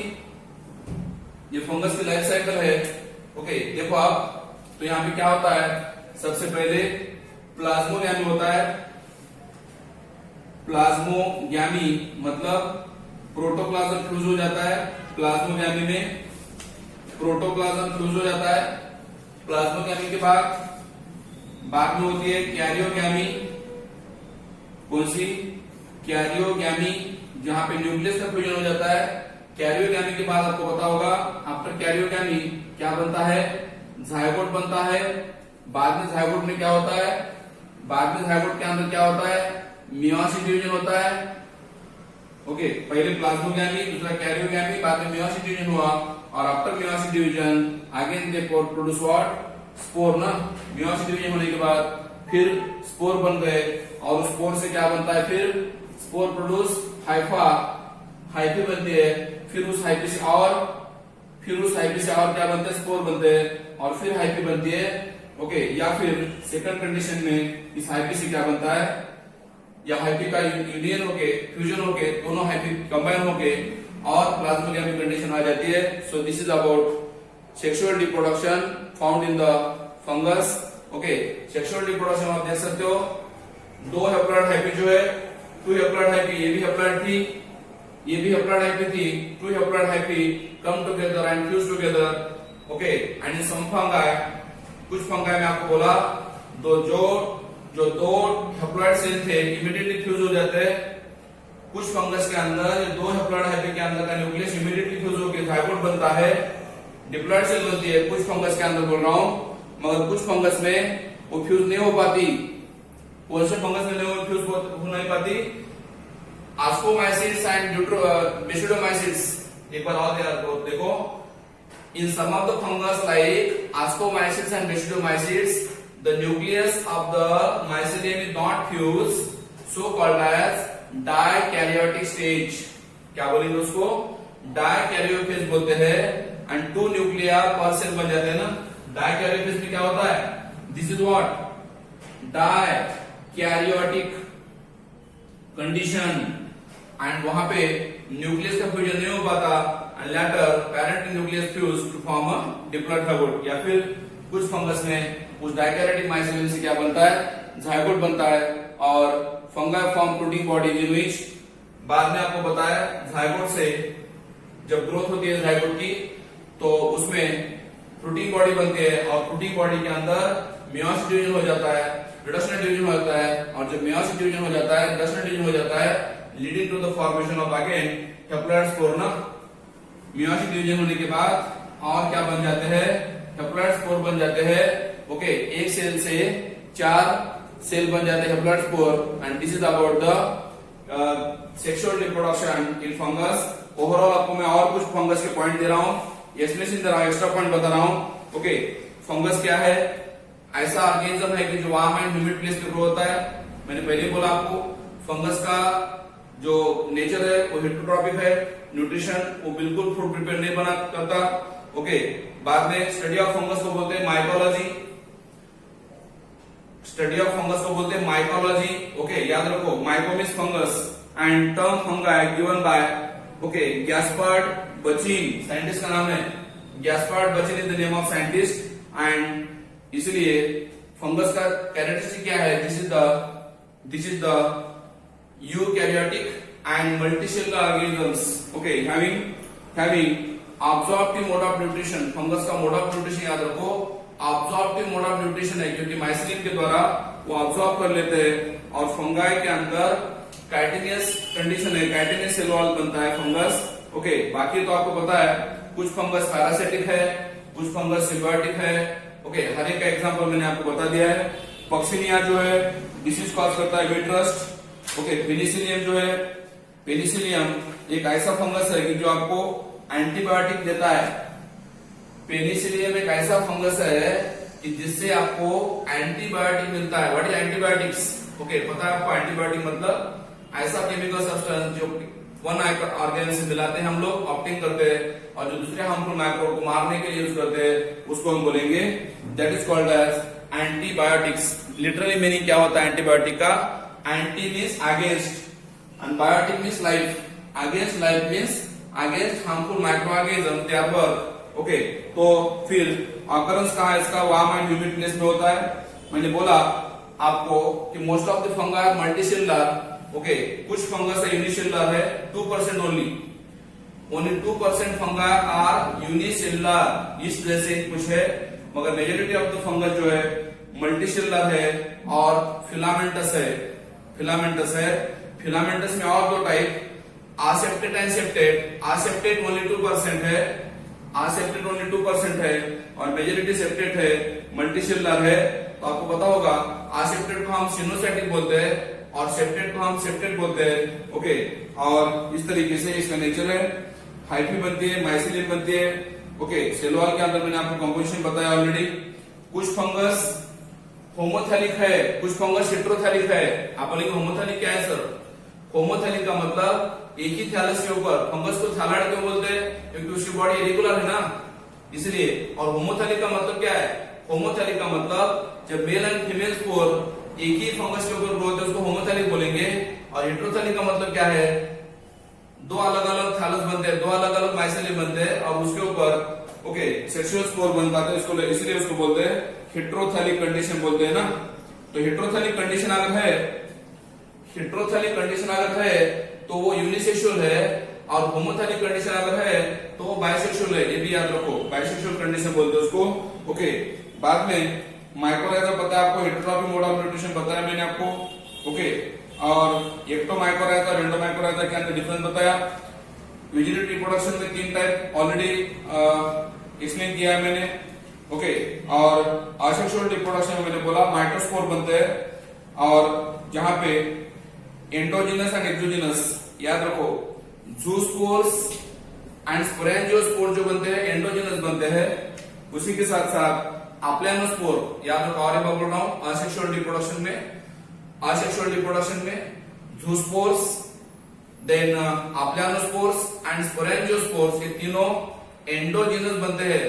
ये फंगस की लाइफ साइकिल है। ओके, देखो आप, तो यहाँ पे क्या होता है, सबसे पहले प्लाज्मोगैमी होता है। प्लाज्मोगैमी मतलब प्रोटोप्लाज्म फ्यूज हो जाता है। प्लाज्मोगैमी में प्रोटोप्लाज्म फ्यूज हो जाता है। प्लाज्मोगैमी के बाद में होती है कैरियोगैमी। कौन सी? कैरियोगैमी, जहां पे न्यूक्लियस का फ्यूजन हो जाता है। कैरियोगैमी के बाद आपको पता होगा आफ्टर कैरियोगैमी क्या बनता है, जाइगोट बनता है। बाद में जाइगोट में क्या होता है, बाद में जाइगोट के अंदर क्या होता है, मियोसिस डिवीजन होता है। ओके, पहले प्लाज्मोगैमी, दूसरा कैरियोगैमी, बाद में मियोसिस डिवीजन हुआ, और after meiosis division again they produce what, spore ना। मियोसिस डिवीजन होने के बाद फिर स्पोर बन गए, और उस स्पोर से क्या बनता है, फिर स्पोर प्रोड्यूस हाइफा, हाइफी बनती है। फिर उस हाइफी से और क्या बनते हैं, स्पोर बनते हैं, और फिर हाइफी बनती है। ओके, या फिर सेकंड कंडीशन में इस हाइफी से क्या बनता है, या हाइफी का यूनियन होके, फ्यूजन होके, दोनों हाइफी कंबाइन होके और प्लाज्मोगैमी कंडीशन आ जाती है। So this is about sexual reproduction found in the fungus. Okay, sexual reproduction आप देख सकते हो, 2 हैप्लॉयड हाइफी जो है, 2 हैप्लॉयड हाइफी, ये भी हैप्लॉयड थी, ये भी हैप्लॉइड हाइफी थी, two haploid hyphae come together and fuse together, okay, and in some fungi, कुछ फंगाई में आपको बोला जो दो हैप्लॉइड सेल थे इमीडिएटली फ्यूज हो जाते हैं, कुछ फंगस के अंदर दो हैप्लॉइड हाइफी के अंदर का न्यूक्लियस इमीडिएटली फ्यूज होकर जायगोट बनता है, डिप्लॉइड सेल बनती है, कुछ फंगस के अंदर बोल रहा हूं, मगर कुछ फंगस में वो फ्यूज नहीं हो पाती। कौन से फंगस में नहीं फ्यूज हो नहीं पाती? Ascomycetes and basidiomycetes. एक बार और देखो, in some of the fungus like ascomycetes and basidiomycetes the nucleus of the mycelium is not fuse, so called as dikaryotic stage. क्या बोलेंगे उसको? डाइकैरियोटिक फेज बोलते हैं, एंड टू न्यूक्लिया पर सेल बन जाते हैं ना। डाइकैरियोटिक फेज में क्या होता है? This is what? Dikaryotic condition, and वहां पे न्यूक्लियस का फ्यूजन नहीं हो पाता, and later parent nucleus fuse to form a diploid zygote. या फिर कुछ फंगस में उस डाइकैरियोटिक माइसेलियम से क्या बनता है? जायगोट बनता है, और fungi form protein body in which, बाद में आपको बताया जायगोट से जब ग्रोथ होती है जायगोट की तो उसमें प्रोटीन बॉडी बनती है, और प्रोटीन बॉडी के अंदर मेयोसिस डिवीजन हो जाता है, रिडक्शन डिवीजन हो जाता है, और जब मेयोसिस डिवीजन हो जाता है, रिडक्शन डिवीजन हो जाता है, leading to the formation of again haploid spore ना। मेयोसिस डिवीजन होने के बाद और क्या बन जाते हैं? हैप्लॉइड स्पोर बन जाते हैं, ओके, एक सेल से 4 सेल बन जाते हैं haploid spore, and this is about the sexual reproduction in fungus. Overall आपको मैं और कुछ फंगस के पॉइंट दे रहा हूं, एक्सप्लेनेशन दे रहा हूं, एक्स्ट्रा पॉइंट बता रहा हूं, ओके। फंगस क्या है? ऐसा ऑर्गेनिज्म है कि जो वार्म एंड ह्यूमिड प्लेस पे ग्रो होता है। मैंने पहले बोला आपको, फंगस का जो नेचर है वो हेटेरोट्रॉपिक है, न्यूट्रिशन वो बिल्कुल फूड प्रिपेयर नहीं बना करता, ओके। बाद में स्टडी ऑफ फंगस को बोलते हैं माइकोलॉजी, स्टडी ऑफ फंगस को बोलते हैं माइकोलॉजी, ओके, याद रखो, माइकोमिस fungus, and term fungi given by, okay, Gaspard Bauhin, scientist का नाम है Gaspard Bauhin is the name of scientist, and इसलिए फंगस का कैरेक्टरिस्टिक क्या है? This is the eukaryotic and multicellular organisms, okay, having absorptive mode of nutrition. Fungus का mode of nutrition याद रखो, अब्सॉर्प्टिव मोड ऑफ न्यूट्रिशन है, क्योंकि माइसेलियम के द्वारा वो अब्सॉर्ब कर लेते हैं, और फंगाई के अंदर काइटिनियस कंडीशन है, काइटिनियस सेल वॉल बनता है फंगस, ओके। बाकी तो आपको पता है, कुछ फंगस पैरासिटिक है, कुछ फंगस सिम्बायोटिक है, ओके। हर एक का एग्जांपल मैंने आपको बता दिया है। पॉक्सिनिया जो है डिसीज कॉज करता है वेट रस्ट, ओके। पेनिसिलियम जो है, पेनिसिलियम एक ऐसा फंगस है कि जो आपको एंटीबायोटिक देता है। पेनिसिलियम एक ऐसा फंगस है कि जिससे आपको एंटीबायोटिक मिलता है। What is antibiotics? ओके, पता है आपको एंटीबायोटिक मतलब ऐसा केमिकल सब्सटेंस जो वन ऑर्गेनिज्म से मिलाते हैं हम लोग, ऑप्टिंग करते हैं, और जो दूसरे हार्मफुल माइक्रोब को मारने के लिए यूज करते हैं, उसको हम बोलेंगे that is called as antibiotics. Literally meaning क्या होता है एंटीबायोटिक का? Anti means against, and biotic means life. Against life means against harmful micro organism their work, okay. तो फिर ऑकरेंस कहां है इसका? वार्म एंड ह्यूमिड प्लेस में होता है। मैंने बोला आपको कि most of the fungi are multicellular, okay. कुछ फंगस है यूनिसेलुलर है, 2% ओनली 2% फंगा आर यूनिसेलुलर, इस वजह से कुछ है, मगर मेजोरिटी ऑफ द फंगस जो है मल्टीसेलुलर है और फिलामेंटस है। फिलामेंटस में और दो टाइप, आसेप्टेट एंड सेप्टेट। आसेप्टेट ओनली 2% है, आसेप्टेट ओनली 2% है, और मेजोरिटी सेप्टेट है, मल्टीसेलुलर है। तो आपको पता होगा आसेप्टेट को हम सिनोसाइटिक बोलते हैं और सेप्टेट को हम सेप्टेट बोलते हैं, ओके। और इस तरीके से इसका नेचर है, हाइफी बनती है, माइसेलियम बनती है, ओके। सेल वॉल के अंदर मैंने आपको कंपोजिशन बताया ऑलरेडी। कुछ फंगस होमोथैलिक है, कुछ फंगस हेटेरोथैलिक है। आप बोलेंगे होमोथैलिक क्या है सर? होमोथैलिक का मतलब एक ही थैलस के ऊपर, फंगस को थैलाइड क्यों बोलते हैं? क्योंकि उसकी बॉडी रेगुलर है ना, इसलिए। और होमोथैलिक का मतलब क्या है? होमोथैलिक का मतलब जब मेल एंड फीमेल स्पोर एक ही फंगस के ऊपर ग्रो होते हैं उसको होमोथैलिक बोलेंगे। और हेटेरोथैलिक का मतलब क्या है? दो अलग अलग थैलस बनते हैं, दो अलग अलग माइसेलियम बनते हैं, और उसके ऊपर ओके सेक्सुअल स्पोर बनता है, इसको इसलिए उसको बोलते हैं हेटेरोथैलिक कंडीशन बोलते हैं ना। तो हेटेरोथैलिक कंडीशन अगर है तो वो यूनिसेक्सुअल है, और होमोथैलिक कंडीशन अगर है तो वो बाइसेक्सुअल है, ये भी याद रखो, बाइसेक्सुअल कंडीशन बोलते हैं उसको। ओके, बाद में माइक्रोराइजा पता है आपको, हेटेरोट्रॉपिक मोड ऑफ न्यूट्रिशन बताया मैंने आपको। ओके, और एक्टोमाइक्रोराइजा और एंडोमाइक्रोराइजा के अंदर डिफरेंस बताया। विजिटेटिव रिप्रोडक्शन में 3 टाइप ऑलरेडी एक्सप्लेन किया है मैंने। ओके, और असेक्सुअल रिप्रोडक्शन में मैंने बोला माइटोस्पोर बनते हैं, और जहां पे एंडोजिनस एंड एक्सोजिनस याद रखो, जूस्पोर्स एंड स्पोरेंजियोस्पोर जो बनते हैं एंडोजिनस बनते हैं। उसी के साथ साथ अप्लानोस्पोर याद रखो, और एक बार बोल रहा हूं, असेक्सुअल रिप्रोडक्शन में जूस्पोर्स, देन अप्लानोस्पोर्स एंड स्पोरेंजियोस्पोर्स, ये तीनों एंडोजिनस बनते हैं,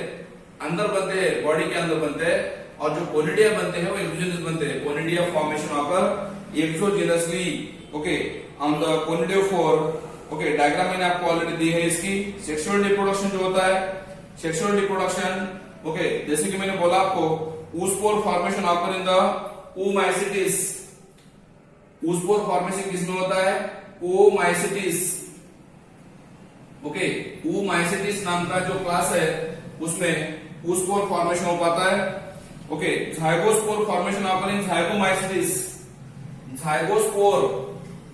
अंदर बनते हैं, बॉडी के अंदर बनते हैं, और जो कोनिडिया बनते हैं वो एक्सोजिनस बनते हैं। Conidia formation occur exogenously. Okay, on the conidiophore. Okay, diagram मैंने आपको ऑलरेडी दी है इसकी। सेक्सुअल रिप्रोडक्शन जो होता है, सेक्सुअल रिप्रोडक्शन, ओके, जैसे कि मैंने बोला आपको, oospore formation occur in the oomacetes। oospore formation किसमें होता है? oomacetes। ओके, oomacetes नाम का जो क्लास है उसमें oospore फॉर्मेशन हो पाता है। Okay, zygospore formation occur in zygomacetes। zygospore,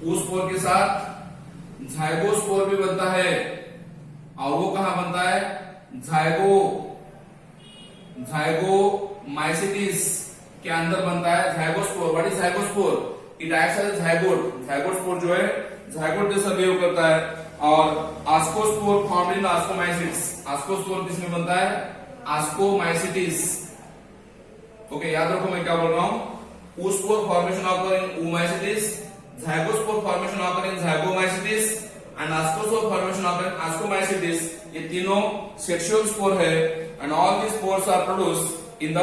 oospore के साथ zygospore भी बनता है, और वो कहां बनता है? zygomacetes के अंदर बनता है zygospore। What is zygospore? It acts as zygote। zygospore जो है zygote जैसा बिहेव करता है। और ascospore formed in ascomycetes। ascospore किसमें बनता है? ascomycetes। ओके, याद रखो मैं क्या बोल रहा हूं। oospore formation occur in oomacetes, zygospore formation occur in zygomacetes and ascospore formation occur in ascomycetes। ये तीनों सेक्सुअल स्पोर है, and all these spores are produced in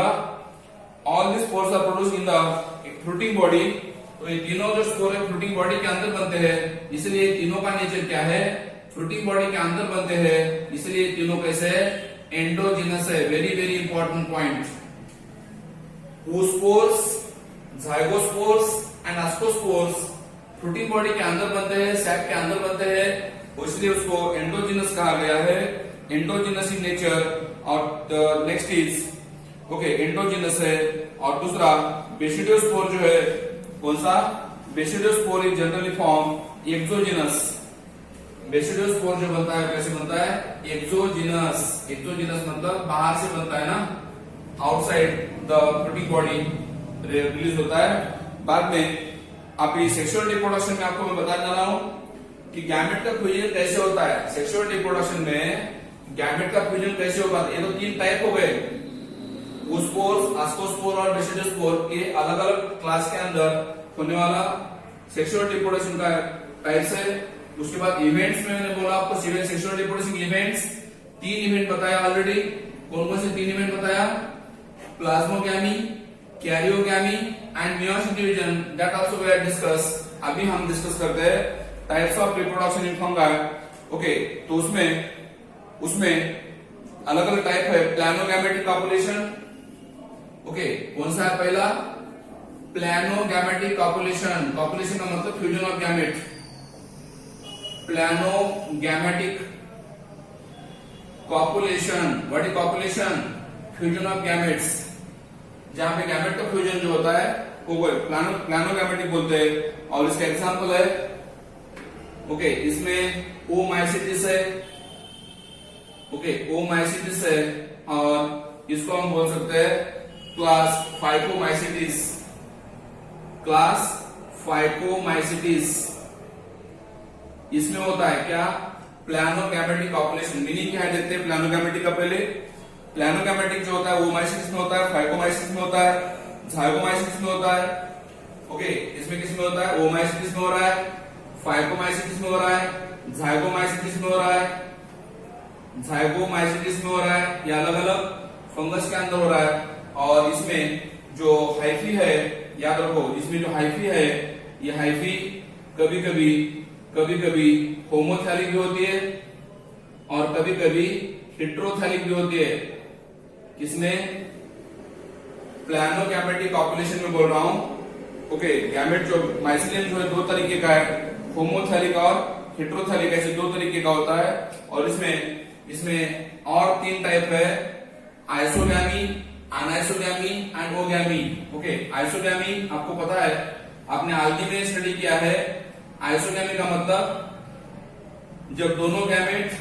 the fruiting body। तो ये तीनों जो स्पोर है फ्रूटिंग बॉडी के अंदर बनते हैं, इसलिए तीनों का नेचर क्या है? फ्रूटिंग बॉडी के अंदर बनते हैं, इसलिए तीनों कैसे है? एंडोजिनस है। Very very important point. oospores, zygospores and ascospores fruiting body के अंदर बनते हैं, सैक के अंदर बनते हैं, इसलिए उसको एंडोजिनस कहा गया है। Endogenous in nature. और नेक्स्ट इज, ओके, एंडोजिनस है। और दूसरा बेसिडियोस्पोर जो है, कौन सा? Basidiospore is generally form exogenous. Basidiospore जो बनता है कैसे बनता है? एक्सोजिनस। एक्सोजिनस मतलब बाहर से बनता है ना, outside the fruiting body release होता है। बाद में आप ये सेक्सुअल रिप्रोडक्शन में आपको मैं बताने जा रहा हूं कि गैमेट का फ्यूजन कैसे होता है। सेक्सुअल रिप्रोडक्शन में गैमेट का फ्यूजन कैसे होगा? ये तो 3 टाइप हो गए, oospores, ascospore और बेसिडियोस्पोर के अलग अलग क्लास के अंदर होने वाला सेक्सुअल रिप्रोडक्शन का टाइप्स है। उसके बाद इवेंट्स में मैंने बोला आपको सेक्सुअल रिप्रोडक्शन इवेंट्स 3 इवेंट बताया ऑलरेडी। कौन कौन से 3 इवेंट बताया? Plasmogamy, karyogamy and meiosis division. That also we have discuss. अभी हम डिस्कस करते हैं types of reproduction in fungi. Okay, तो उसमें अलग अलग टाइप है। प्लानोगैमेटिक कॉपुलेशन। ओके, कौन सा है? पहला प्लानोगैमेटिक कॉपुलेशन। कॉपुलेशन का मतलब fusion of gamete. Planogametic copulation. What is copulation? Fusion of gametes, जहां पे गैमेट का फ्यूजन जो होता है वो प्लानोगैमेटिक बोलते हैं। और इसका एग्जांपल है, ओके, इसमें oomacetes है। ओके, oomacetes है, और इसको हम बोल सकते हैं क्लास फाइकोमाइसेटिस। क्लास फाइकोमाइसेटिस इसमें होता है क्या? प्लानोगैमेटिक कॉपुलेशन। मीनिंग क्या है देखते हैं प्लानोगैमेटिक का पहले। प्लानोगैमेटिक जो होता है oomacetes में होता है, फाइकोमाइसेटिस में होता है, zygomacetes में होता है। ओके, इसमें किस में होता है? oomacetes में हो रहा है, फाइकोमाइसेटिस में हो रहा है, zygomacetes में हो रहा है, zygomacetes में हो रहा है। ये अलग अलग फंगस के अंदर हो रहा है। और इसमें जो हाइफी है, याद रखो, इसमें जो हाइफी है, ये हाइफी कभी कभी होमोथैलिक भी होती है और कभी कभी हेटेरोथैलिक भी होती है। किसमें? प्लानोगैमेटिक कॉपुलेशन में बोल रहा हूं। ओके, गैमेट जो माइसिलियम जो है 2 तरीके का है, होमोथैलिक और हेट्रोथैलिक, ऐसे दो तरीके का होता है। और इसमें और 3 टाइप है, isogamy, anisogamy and oogamy. Okay, isogamy आपको पता है, आपने आल्गी में स्टडी किया है। आइसोगैमी का मतलब जब दोनों गैमेट,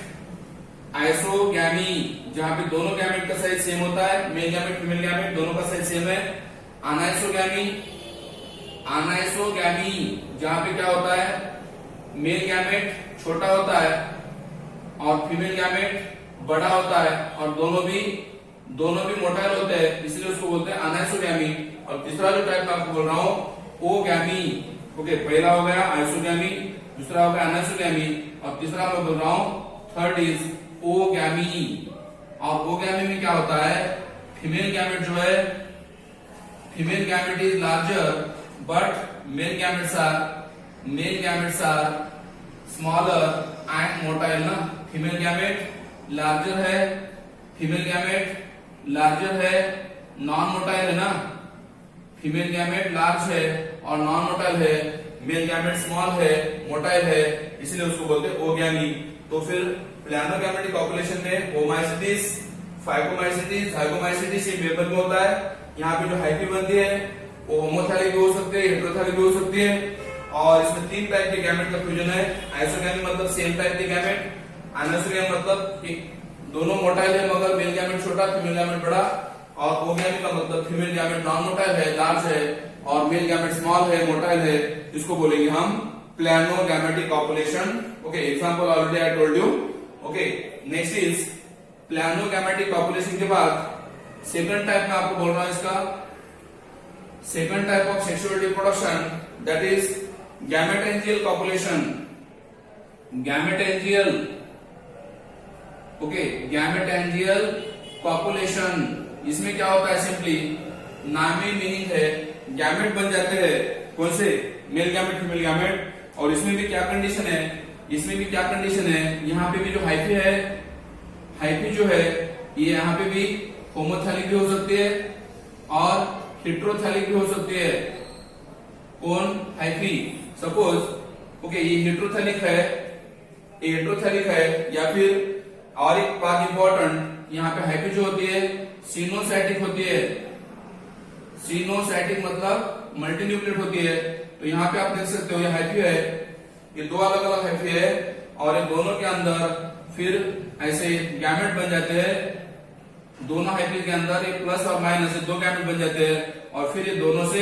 आइसोगैमी जहां पे दोनों गैमेट का साइज सेम होता है, मेल गैमेट फीमेल गैमेट दोनों का साइज सेम है। अनाइसोगैमी, अनाइसोगैमी जहां पे क्या होता है, मेल गैमेट छोटा होता है और फीमेल गैमेट बड़ा होता है और दोनों भी मोटाइल होते हैं, इसलिए उसको बोलते हैं अनाइसोगैमी। और तीसरा जो टाइप मैं आपको बोल रहा हूं ओगैमी। ओके, पहला हो गया आइसोगैमी, दूसरा हो गया अनाइसोगैमी और तीसरा मैं बोल रहा हूं थर्ड इज ओगैमी। और ओगैमी में क्या होता है, फीमेल गैमेट जो है, female gamete is larger but male gametes are smaller and motile ना। फीमेल गैमेट लार्जर है, फीमेल गैमेट लार्जर है, नॉन मोटाइल है ना। फीमेल गैमेट लार्ज है और नॉन मोटाइल है, मेल गैमेट स्मॉल है, मोटाइल है, इसलिए उसको बोलते हैं ओगैमी। तो फिर प्लानोगैमेटिक पॉपुलेशन में होमाइसिटिस, फाइकोमाइसिटिस, जाइगोमाइसिटिस ये मेंबर में होता है। यहाँ पे जो हाइफी बनती है वो होमोथैलिक भी हो सकती है, हेटेरोथैलिक भी हो सकती है। और इसमें 3 टाइप के गैमेट का फ्यूजन है। आइसोगैमी मतलब सेम टाइप के गैमेट, अनाइसोगैमी मतलब कि दोनों मोटाइल है मगर मेल गैमेट छोटा, फीमेल गैमेट बड़ा। और ओगैमी का मतलब फीमेल गैमेट नॉन मोटाइल है, लार्ज है और मेल गैमेट स्मॉल है, मोटाइल है, इसको बोलेंगे हम planogametic population. Okay, example already I told you. Okay, next is planogametic population के बाद सेकंड टाइप में आपको बोल रहा हूं, इसका second type of sexual reproduction that is gametangial population. Gametangial, okay, gametangial population, इसमें क्या होता है, सिंपली नाम ही मीनिंग है, गैमेट बन जाते हैं, कौन से, मेल गैमेट फीमेल गैमेट। और इसमें भी क्या कंडीशन है, यहाँ पे भी जो हाइफी है, हाइफी जो है ये यहाँ पे भी होमोथैलिक भी हो सकती है और हेटेरोथैलिक भी हो सकती है। कौन, हाइफी, सपोज ओके ये हेटेरोथैलिक है, या फिर और एक बात इंपॉर्टेंट, यहाँ पे हाइफी जो होती है सिनोसाइटिक होती है। सिनोसाइटिक मतलब मल्टीन्यूक्लिएट होती है। तो यहाँ पे आप देख सकते हो ये हाइफी है, ये 2 अलग अलग हाइफी है और ये दोनों के अंदर फिर ऐसे गैमेट बन जाते हैं। दोनों हाइफी के अंदर एक प्लस और माइनस 2 गैमेट बन जाते हैं और फिर ये दोनों से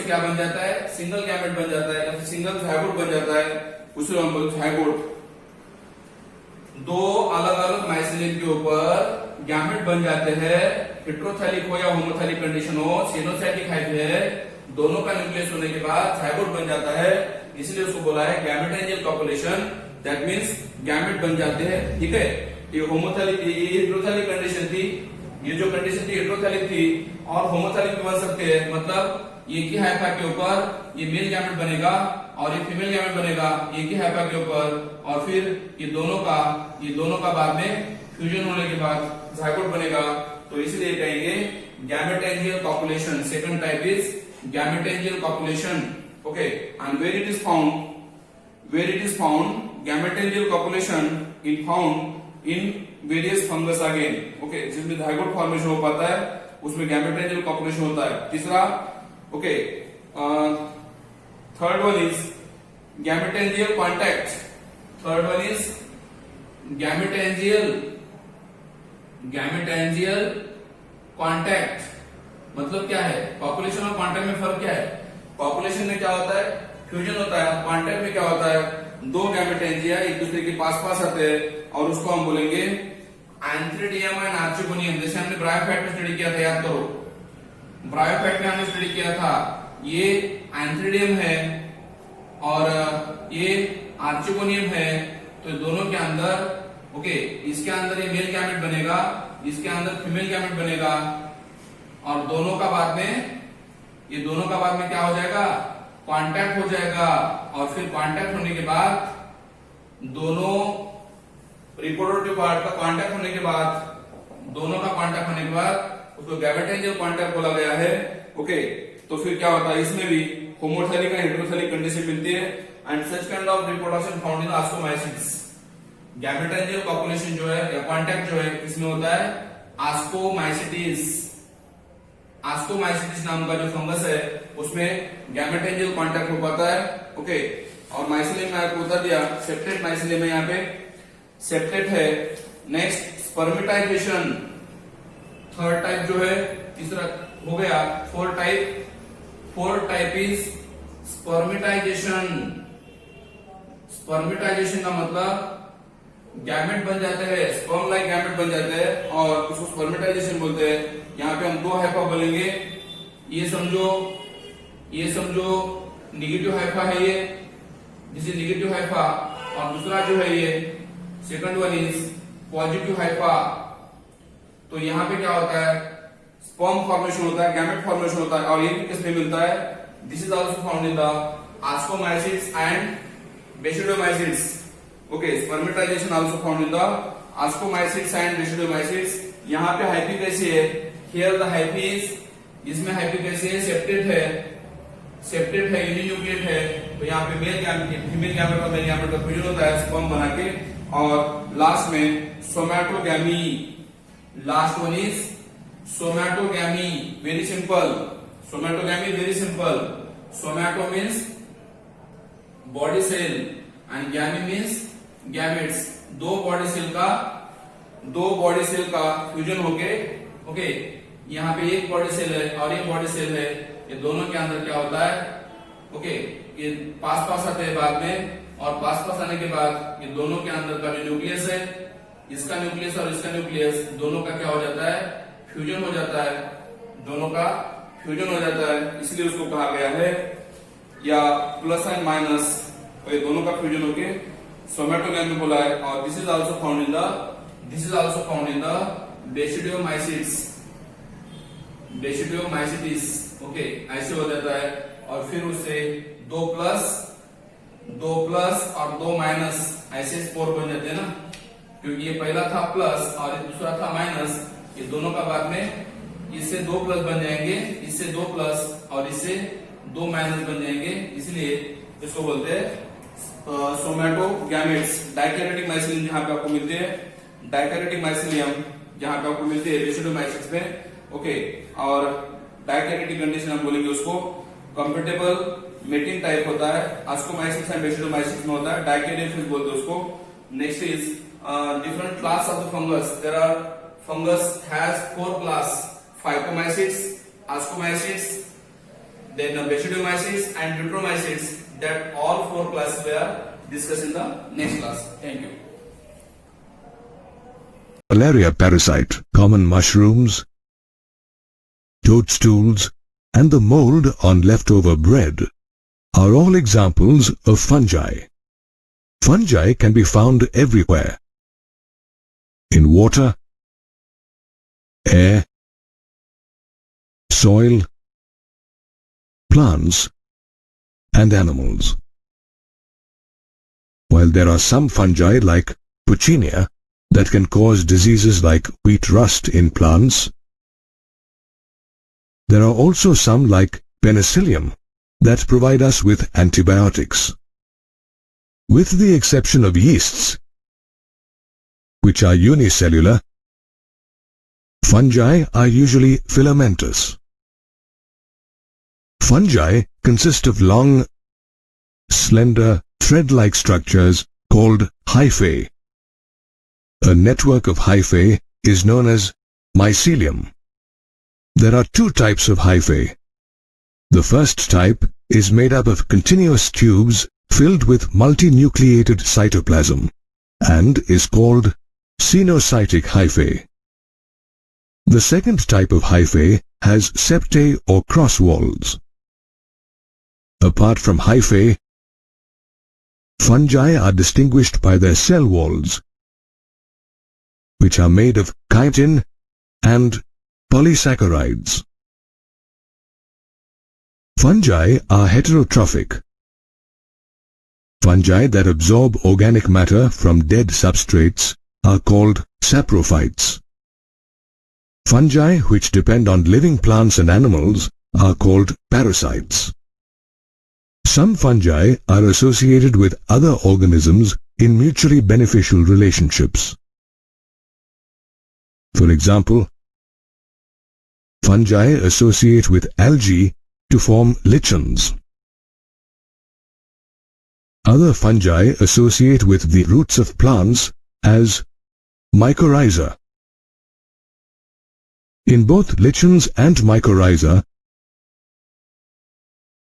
क्या बन जाता है, सिंगल गैमेट बन जाता है या फिर सिंगल जाइगोट बन जाता है, उसे हम बोलते हैं जाइगोट। 2 अलग अलग माइसेलियम के ऊपर गैमेट बन जाते हैं, हेटेरोथैलिक हो या होमोथैलिक कंडीशन हो, सिनोसाइटिक हाइफी है, दोनों का न्यूक्लियस होने के बाद जाइगोट बन जाता है, इसलिए उसको बोला है गैमेटेंजियल पॉपुलेशन। दैट मींस गैमेट बन जाते हैं, ठीक है। ये होमोथैलिक, ये हेटेरोथैलिक कंडीशन थी, ये जो कंडीशन थी हेटेरोथैलिक थी और होमोथैलिक भी बन सकते हैं। मतलब एक ही हाइफा के ऊपर ये मेल गैमेट बनेगा और ये फीमेल गैमेट बनेगा एक ही हाइफा के ऊपर, और फिर ये दोनों का बाद में फ्यूजन होने के बाद जाइगोट बनेगा। तो इसलिए कहेंगे gametangial population. Second type is gametangial population. Okay, and where it is found gametangial population in found in various fungus again. Okay, जिसमें जाइगोट फॉर्मेशन हो पाता है उसमें गैमेटेंजियल पॉपुलेशन होता है। तीसरा, okay, third one is gametangial contact. Third one is gametangial contact. मतलब क्या है, पॉपुलेशन और कॉन्टैक्ट में फर्क क्या है? पॉपुलेशन में क्या होता है, फ्यूजन होता है, कॉन्टैक्ट में क्या होता है, 2 गैमेटेंजिया एक दूसरे के पास आते हैं और उसको हम बोलेंगे एंथ्रीडियम एंड आर्चिगोनियम। जैसे हमने ब्रायोफाइट में स्टडी किया था, याद करो, ब्रायोफाइट में हमने स्टडी किया था, ये एंथ्रीडियम है और ये आर्चिगोनियम है। तो दोनों के अंदर, ओके, इसके अंदर ये मेल गैमेट बनेगा, इसके अंदर फीमेल गैमेट बनेगा और दोनों का बाद में क्या हो जाएगा, कांटेक्ट हो जाएगा। और फिर कांटेक्ट होने के बाद दोनों रिप्रोडक्टिव पार्ट का कांटेक्ट होने के बाद उसको गैमेटेंजियल कांटेक्ट बोला गया है। ओके, तो फिर क्या होता है, इसमें भी होमोथैलिक एंड हेटेरोथैलिक कंडीशन मिलती है and such kind of reproduction found in ascomycetes. Gametangial population जो है या कांटेक्ट जो है किसमें होता है, आस्कोमाइसिटीज. आस्कोमाइसिटीज नाम का जो फंगस है उसमें गैमेटेंजियल कांटेक्ट हो पाता है. ओके, और माइसिलियम में आपको बता दिया सेप्टेट माइसिलियम है, यहाँ पे सेप्टेट है. नेक्स्ट स्पर्मेटाइजेशन, थर्ड टाइप जो है, तीसरा हो गया. Fourth type is spermatization. Spermatization का मतलब गैमेट बन जाते हैं, स्पर्म लाइक गैमेट बन जाते हैं और उसको स्पर्मेटाइजेशन बोलते हैं. यहाँ पे हम दो हाइफा बोलेंगे. ये समझो निगेटिव हाइफा है ये, दिस इज निगेटिव हाइफा, और दूसरा जो है ये second one is positive Haifa. तो यहाँ पे क्या होता है, स्पर्म फॉर्मेशन होता है, गैमेट फॉर्मेशन होता है, और ये भी किसमें मिलता है, this is also found in the ascomycetes and basidiomycetes. Okay, spermatization also found in the ascomycetes and basidiomycetes. यहाँ पे हाइफी कैसी है, हियर द हाइफी इज, इसमें हाइफी कैसी है, सेप्टेट है, यूनिन्यूक्लिएट है. तो यहाँ पे मेल गैमेट फीमेल गैमेट और मेल गैमेट का फ्यूजन होता है स्पर्म बना के. और लास्ट में somatogamy. Last one is somatogamy. Very simple, somatogamy very simple. सोमैटो means body cell and gamy means gametes. दो बॉडी सेल का फ्यूजन होके, ओके, यहाँ पे एक बॉडी सेल है और एक बॉडी सेल है, ये दोनों के अंदर क्या होता है, ओके, ये पास आते हैं बाद में, और पास आने के बाद ये दोनों के अंदर का जो न्यूक्लियस है, इसका न्यूक्लियस और इसका न्यूक्लियस, दोनों का क्या हो जाता है, फ्यूजन हो जाता है. दोनों का फ्यूजन हो जाता है, इसलिए उसको कहा गया है, या प्लस एंड माइनस, तो ये दोनों का फ्यूजन होके सोमैटोगैमी बोला है. और this is also found in the basidiomycetes. Basidiomycetes. Okay, ऐसे हो जाता है. और फिर उससे 2 प्लस और 2 माइनस ऐसे स्पोर बन जाते हैं ना, क्योंकि ये पहला था प्लस और ये दूसरा था माइनस. ये दोनों का बाद में इससे 2 प्लस बन जाएंगे, इससे 2 प्लस और इससे 2 माइनस बन जाएंगे, इसलिए इसको बोलते हैं सोमैटोगैमेट्स. डाइकैरियोटिक माइसिलियम जहां पे आपको मिलते हैं, डाइकैरियोटिक माइसिलियम जहां पे आपको मिलते हैं बेसिडोमाइसिट्स में. ओके, और डाइकैरियोटिक कंडीशन हम बोलेंगे उसको कंपेटेबल मेटिंग टाइप होता है. आस्कोमाइसिट्स एंड बेसिडोमाइसिट्स में होता है, डाइकैरियोटिक बोलते हैं उसको. Next is different class of the fungus. There are fungus has 4 class: Phycomycetes, Ascomycetes, then Basidiomycetes and Deuteromycetes. That all 4 classes we are discussed in the next class. Thank you. Malaria parasite, common mushrooms, toadstools, and the mold on leftover bread are all examples of fungi. Fungi can be found everywhere. In water, air, soil, plants, and animals. While there are some fungi like Puccinia that can cause diseases like wheat rust in plants, there are also some like Penicillium that provide us with antibiotics. With the exception of yeasts, which are unicellular, fungi are usually filamentous. Fungi consist of long, slender, thread-like structures called hyphae. A network of hyphae is known as mycelium. There are 2 types of hyphae. The first type is made up of continuous tubes filled with multinucleated cytoplasm and is called cenocytic hyphae. The second type of hyphae has septae or cross walls. Apart from hyphae, fungi are distinguished by their cell walls, which are made of chitin and polysaccharides. Fungi are heterotrophic. Fungi that absorb organic matter from dead substrates are called saprophytes. Fungi which depend on living plants and animals are called parasites. Some fungi are associated with other organisms in mutually beneficial relationships. For example, fungi associate with algae to form lichens. Other fungi associate with the roots of plants as mycorrhiza. In both lichens and mycorrhiza,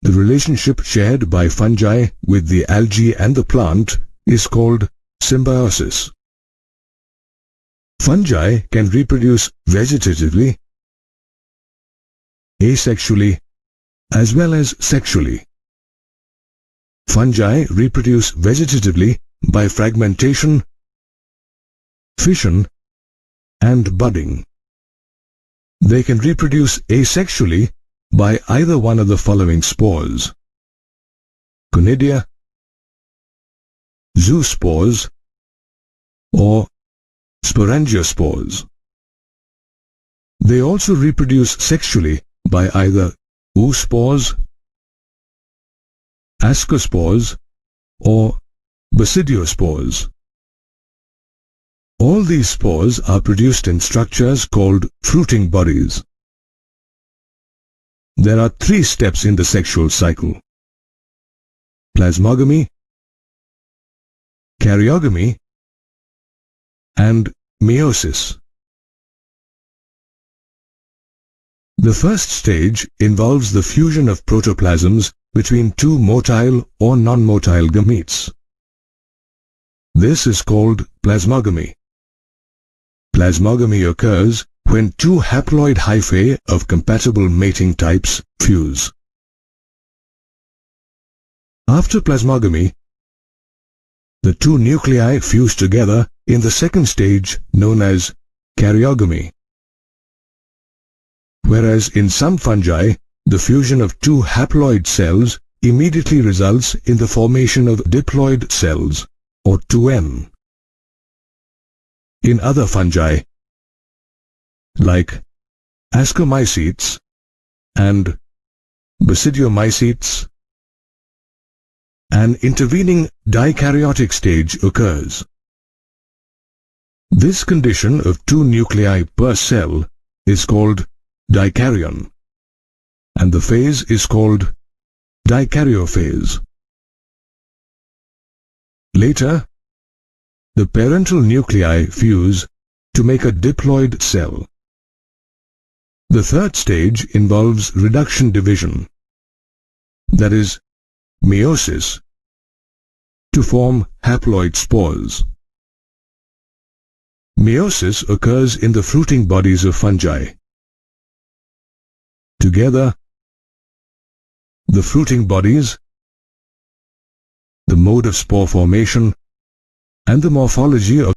the relationship shared by fungi with the algae and the plant is called symbiosis. Fungi can reproduce vegetatively, asexually, as well as sexually. Fungi reproduce vegetatively by fragmentation, fission, and budding. They can reproduce asexually by either one of the following spores: conidia, zoospores, or sporangiospores. They also reproduce sexually by either oospores, ascospores, or basidiospores. All these spores are produced in structures called fruiting bodies. There are 3 steps in the sexual cycle: plasmogamy, karyogamy, and meiosis. The first stage involves the fusion of protoplasms between 2 motile or non-motile gametes. This is called plasmogamy. Plasmogamy occurs when 2 haploid hyphae of compatible mating types fuse. After plasmogamy, the 2 nuclei fuse together in the second stage known as karyogamy. Whereas in some fungi, the fusion of 2 haploid cells immediately results in the formation of diploid cells, or 2N. In other fungi, like ascomycetes and basidiomycetes, an intervening dikaryotic stage occurs. This condition of 2 nuclei per cell is called dikaryon, and the phase is called dikaryophase. Later, the parental nuclei fuse to make a diploid cell. The third stage involves reduction division, that is, meiosis, to form haploid spores. Meiosis occurs in the fruiting bodies of fungi. Together, the fruiting bodies, the mode of spore formation, and the morphology of